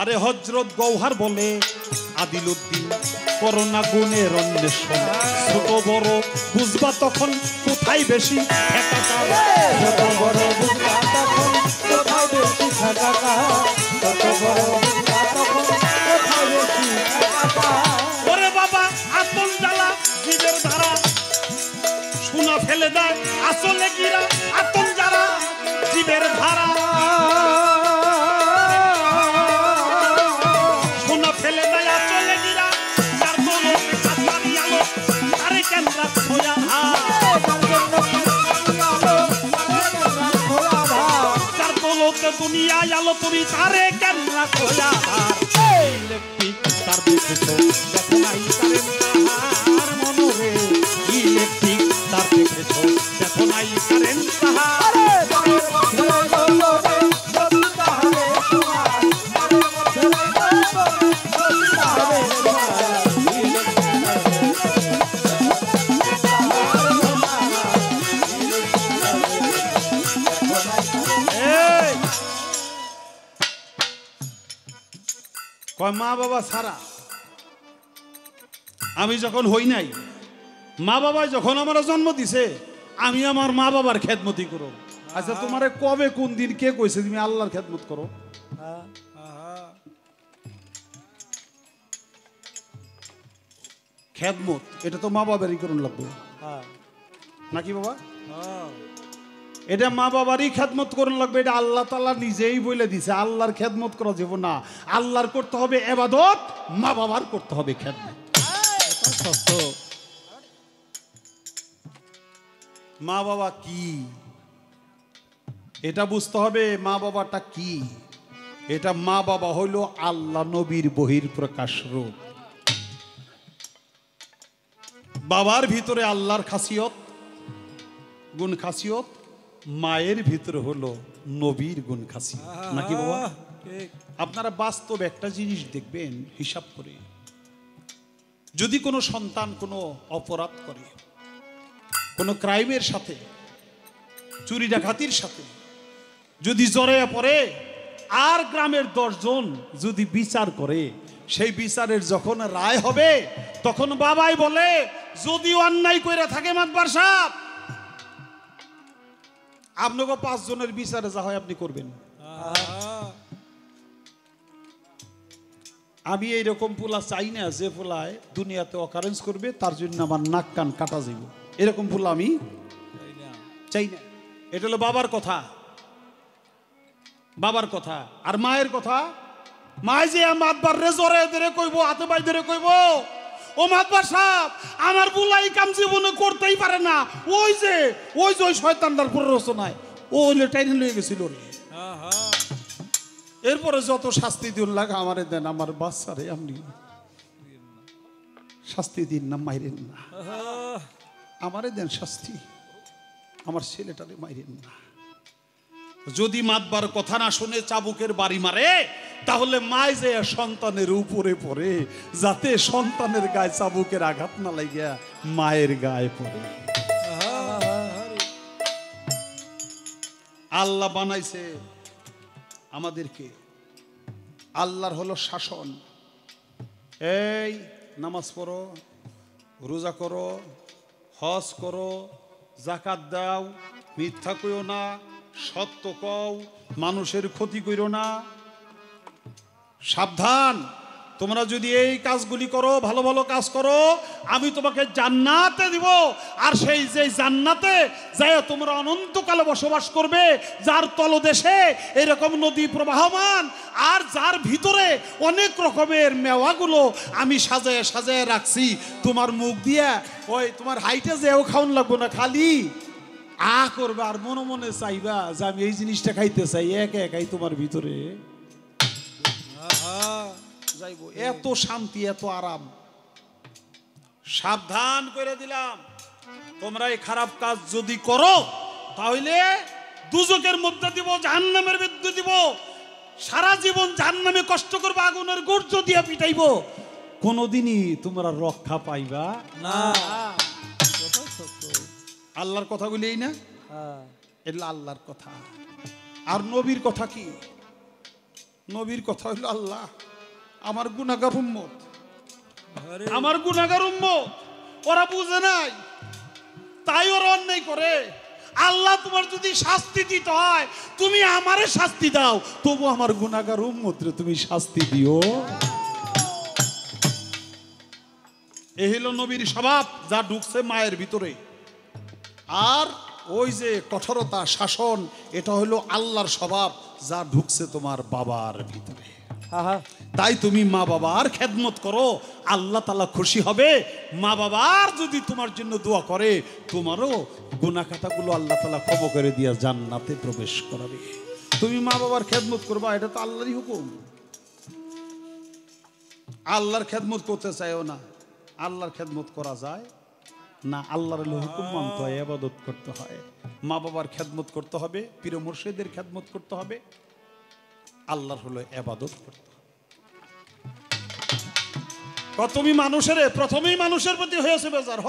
আরে হযরত গৌহার বলে আদিলউদ্দিন করোনা গুণের অন্বেষণ। ছোট বড় বুঝবা তখন কোথায় বেশি একাকার। ছোট বড় বুঝবা তখন কোথায় বেশি একাকার। ছোট বড় বুঝবা তখন কোথায় বেশি একাকার। ওরে বাবা আতন জ্বালা জীবের ধারা সোনা ফেলে দেয় আসলে গিরা। আতন জ্বালা জীবের ধারা সোনা ফেলে দেয় আসলে গিরা। তার দোলো আসারি আলো তারে কেন রাখছো তার দোলতে দুনিয়ায় আলো তুমি তারে কেন রাখো ইলেকট্রিক তার দেখেছো দেখো নাই কারেন্ট তাহার মনরে। ইলেকট্রিক তার দেখেছো দেখো নাই কারেন্ট তাহার। মা বাবা ছাড়া আমি যখন হই নাই, মা বাবা যখন আমার জন্ম দিছে, আমি আমার মা বাবার খেদমতি করো। আচ্ছা তোমারে কবে কোন দিন কে কইছে তুমি আল্লাহর খেদমত করো? খেদমত এটা তো মা বাবারই করুন লাগবে নাকি বাবা? এটা মা বাবারই খেদমত করুন লাগবে। এটা আল্লাহ তাআলা নিজেই বলে দিছে আল্লাহর খেদমত করা যাব না। আল্লাহর করতে হবে ইবাদত, মা বাবার করতে হবে খেদমত। সত্য। মা বাবা কি এটা বুঝতে হবে। মা বাবাটা কি? এটা মা বাবা হইল আল্লাহ নবীর বহির প্রকাশ রূপ। বাবার ভিতরে আল্লাহর খাসিয়ত গুণ খাসিয়ত, মায়ের ভিতরে হলো নবীর গুণ খাসিয়ত নাকি বাবা? আপনারা বাস্তব একটা জিনিস দেখবেন হিসাব করে, যদি কোনো সন্তান কোনো অপরাধ করে, কোনো ক্রাইমের সাথে, চুরি ডাকাতির সাথে যদি জড়িয়ে পড়ে, আর গ্রামের 10 জন যদি বিচার করে, সেই বিচারের যখন রায় হবে তখন বাবাই বলে যদি অন্যায় কইরা থাকে মাতবার সাহেব, আপনাকে 5 জনের বিচারে যা হয় আপনি করবেন। আমি এইরকম পোলা চাই না যে পোলায় দুনিয়াতে অকারেন্স করবে, তার জন্য আমার নাক কান কাটা যাইব, এরকম পোলা আমি চাই না। এটা হলো বাবার কথা, বাবার কথা। আর মায়ের কথা, মায় যে মাতবার রে জরে ধরে কইব, হাতে বাই ধরে কইব, ও মাতবার সাহেব আমার বুলাই কাম জীবনে করতেই পারে না, ওই যে ওই শয়তানদার প্ররোচনায় ও হইলে টাইনে লয়ে গেছিল রে। এরপরে যত শাস্তি দিন লাগে আমারে দেন, আমার বাচ্চারে আপনি শাস্তি দিন না, মাইরেন না, আমারে দেন শাস্তি, আমার ছেলেটারে মাইরেন না। যদি মাতবার কথা না শুনে চাবুকের বাড়ি মারে, তাহলে মায় যে সন্তানের উপরে পড়ে, যাতে সন্তানের গায়ে চাবুকের আঘাত না লাগিয়া মায়ের গায়ে পড়ে। আল্লাহ বানাইছে আমাদেরকে, আল্লাহর হলো শাসন। এই নামাজ পড়ো, রোজা করো, হজ করো, যাকাত দাও, মিথ্যা কইও না, সত্য কও, মানুষের ক্ষতি কইরো না, সাবধান। তোমরা যদি এই কাজগুলি করো, ভালো ভালো কাজ করো, আমি তোমাকে জান্নাতে দিব। আর সেই যে জান্নাতে যায় তোমরা অনন্তকালে বসবাস করবে, যার তলদেশে এরকম নদী প্রবাহমান, আর যার ভিতরে অনেক রকমের মেওয়াগুলো আমি সাজায় সাজায় রাখছি। তোমার মুখ দিয়া ওই তোমার হাইটে যেও খাওয়ান লাগবো না, খালি আ করবে আর মনে মনে চাইবা যে আমি এই জিনিসটা খাইতে চাই, একা একাই তোমার ভিতরে যাইবো। এত শান্তি, এত আরাম। সাবধান করে দিলাম, তোমরা এই খারাপ কাজ যদি করো তাহলে দুজকের মধ্যে দিব, জাহান্নামের মধ্যে দিব, সারা জীবন জাহান্নামে কষ্ট করবে, আগুনের গর্জ দিয়া পিটাইব, কোনোদিনই তোমরা রক্ষা পাইবা না। আল্লাহর কথাগুলি এই না, এগুলো আল্লাহর কথা। আর নবীর কথা কি? নবীর কথা হইল আল্লাহ আমার গুনাহগার উম্মত, আমার গুনাহগার উম্মত, ওরা বুঝে নাই তাই ওরা অন্যায় করে। আল্লাহ তোমার যদি শাস্তি দিতে হয় তুমি আমারে শাস্তি দাও, তবু আমার গুনাহগার উম্মতরে তুমি শাস্তি দিও। এই হলো নবীর স্বভাব, যা ঢুকছে মায়ের ভিতরে। আর ওই যে কঠোরতা, শাসন, এটা হলো আল্লাহর স্বভাব, যা ঢুকছে তোমার বাবার ভিতরে। তাই তুমি মা বাবার খেদমত করো, আল্লাহ তাআলা খুশি হবে। মা বাবার যদি তোমার জন্য দোয়া করে, তোমারও গুনাহ খাতাগুলো আল্লাহ তাআলা ক্ষমা করে দিয়া জান্নাতে প্রবেশ করাবে। তুমি মা বাবার খেদমত করবা, এটা তো আল্লাহরই হুকুম। আল্লাহর খেদমত করতে চাইও না, আল্লাহর খেদমত করা যায় না। আল্লাহর হুকুম মানতে হয়, ইবাদত করতে হয়, মা বাবার খেদমত করতে হবে, পীর মুর্শিদের খেদমত করতে হবে, আল্লাহর হলো ইবাদত করতে হবে। তুমি মানুষের প্রথমেই মানুষের প্রতি হয়েছে বেজার।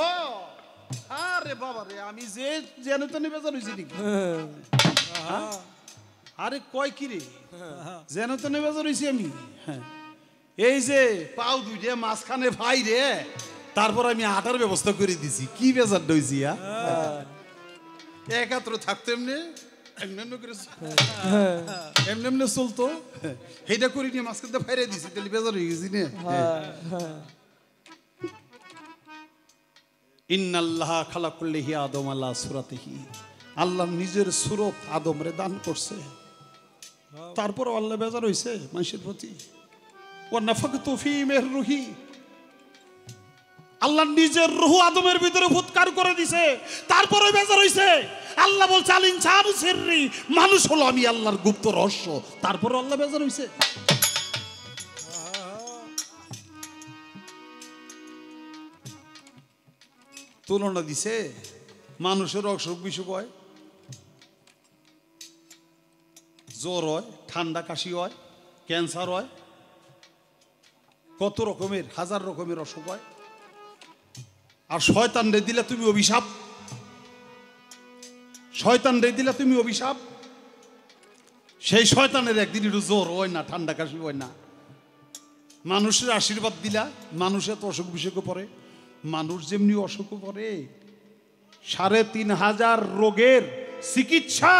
আরে বাবা রে, আমি যে যেন তেন বেজার হয়েছি নাকি? আরে কয় কি রে, যেন তেন বেজার হয়েছি আমি? এই যে পাও দুইটা মাঝখানে ভাই রে, তারপর আমি আটার ব্যবস্থা করে দিছি। কি বেজার হয়েছি? একাত্র থাকতো এমনি এমনি চলতো, সেইটা করে নিয়ে মাঝখানে ফাইরে দিছি, তাহলে বেজার হয়ে গেছি না। ইন্নাল্লাহা খালাকাল্লাহি আদম আলা সুরাতিহি, আল্লাহ নিজের সুরত আদমরে দান করছে, তারপর আল্লাহ বেজার হইছে মানুষের প্রতি। ওয়া নাফাকতু ফী মির রূহি, আল্লাহ নিজের রূহ আদমের ভিতরে ফুৎকার করে দিছে, তারপরে বেজার হইছে। আল্লাহ বলছে আল ইনসানু সিররি, মানুষ হলো আমি আল্লাহর গুপ্ত রহস্য, তারপরে আল্লাহ বেজার হইছে। তুলনা দিছে, মানুষের অসুখ বিসুখ হয়, জ্বর হয়, ঠান্ডা কাশি হয়, ক্যান্সার হয়, কত রকমের হাজার রকমের অসুখ হয়। আর শয়তান রে দিলে তুমি অভিশাপ, শয়তান রে দিলে তুমি অভিশাপ। সেই শয়তানের একদিন একটু জ্বর হয় না, ঠান্ডা কাশি হয় না। মানুষের আশীর্বাদ দিলা, মানুষের তো অসুখ বিসুখ পড়ে, মানুষ যেমনি অসুখ পড়ে। ৩,৫০০ রোগের চিকিৎসা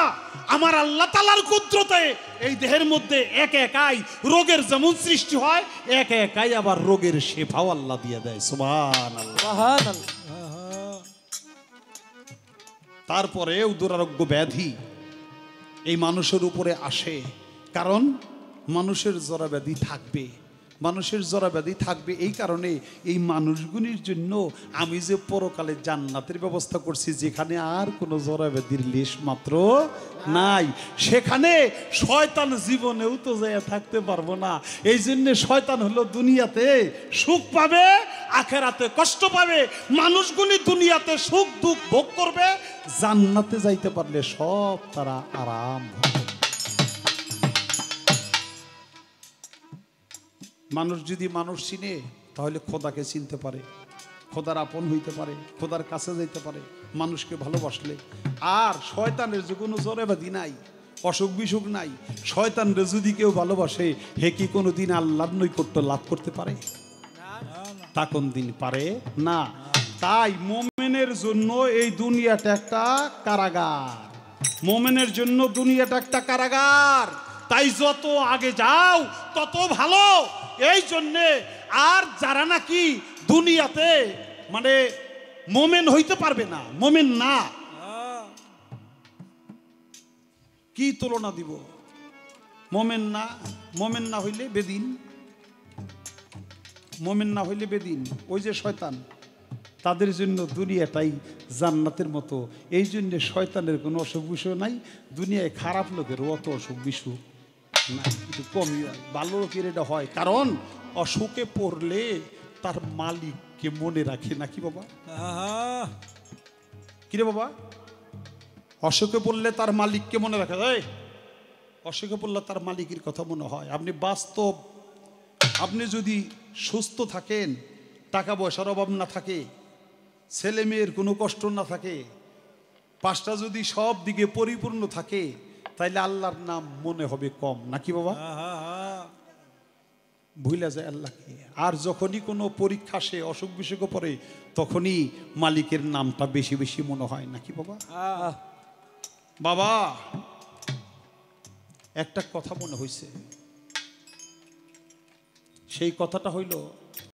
আমার আল্লাহ তাআলার কুদরতে এই দেহের মধ্যে একা একাই রোগের যেমন সৃষ্টি হয়, একা একাই আবার রোগের শেফাও আল্লাহ দিয়ে দেয়। সুবহানাল্লাহ। তারপরে দুরারোগ্য ব্যাধি এই মানুষের উপরে আসে, কারণ মানুষের জরা ব্যাধি থাকবে, মানুষের জরা ব্যাধি থাকবে। এই কারণে এই মানুষগুলির জন্য আমি যে পরকালে জান্নাতের ব্যবস্থা করছি, যেখানে আর কোনো জরা ব্যাধির লেশ মাত্র নাই, সেখানে শয়তান জীবনেও তো যায় থাকতে পারবো না। এই জন্য শয়তান হলো দুনিয়াতে সুখ পাবে, আখেরাতে কষ্ট পাবে। মানুষগুলি দুনিয়াতে সুখ দুঃখ ভোগ করবে, জান্নাতে যাইতে পারলে সব তারা আরাম। মানুষ যদি মানুষ চিনে তাহলে খোদাকে চিনতে পারে, খোদার আপন হইতে পারে, খোদার কাছে যাইতে পারে মানুষকে ভালোবাসলে। আর শয়তানের যে কোনো জরে ব্যাধি নাই, অসুখ বিসুখ নাই, শয়তানরে যদি কেউ ভালোবাসে, হে কি কোনো দিন আল্লাহর নৈকট্য লাভ করতে পারে? তা কোন দিন পারে না। তাই মুমিনের জন্য এই দুনিয়াটা একটা কারাগার, মুমিনের জন্য দুনিয়াটা একটা কারাগার। তাই যত আগে যাও তত ভালো, এই জন্যে আর যারা নাকি দুনিয়াতে মানে মোমেন হইতে পারবে না, মোমেন না, কি তুলনা দিব? মোমেন না হইলে বেদিন, মোমেন না হইলে বেদিন, ওই যে শয়তান, তাদের জন্য দুনিয়াটাই জান্নাতের মতো। এই জন্য শয়তানের কোনো অসুখ বিসুখ নাই, দুনিয়ায় খারাপ লোকের অত অসুখ বিসুখ নাই, কিন্তু কমই হয়। ভালো লোকের এটা হয়, কারণ অসুখে পড়লে তার মালিককে মনে রাখে নাকি বাবা? কিরে বাবা, অসুখে পড়লে তার মালিককে মনে রাখে। অসুখে পড়লে তার মালিকের কথা মনে হয়। আপনি বাস্তব, আপনি যদি সুস্থ থাকেন, টাকা পয়সার অভাব না থাকে, ছেলে মেয়ের কোনো কষ্ট না থাকে, পাঁচটা যদি সব দিকে পরিপূর্ণ থাকে, তাইলে আল্লাহর নাম মনে হবে কম নাকি বাবা? ভুলে যায় আল্লাহকে। আর যখনই কোনো পরীক্ষা সে অসুখ বিসুখ পড়ে, তখনই মালিকের নামটা বেশি বেশি মনে হয় নাকি বাবা? বাবা একটা কথা মনে হয়েছে, সেই কথাটা হইল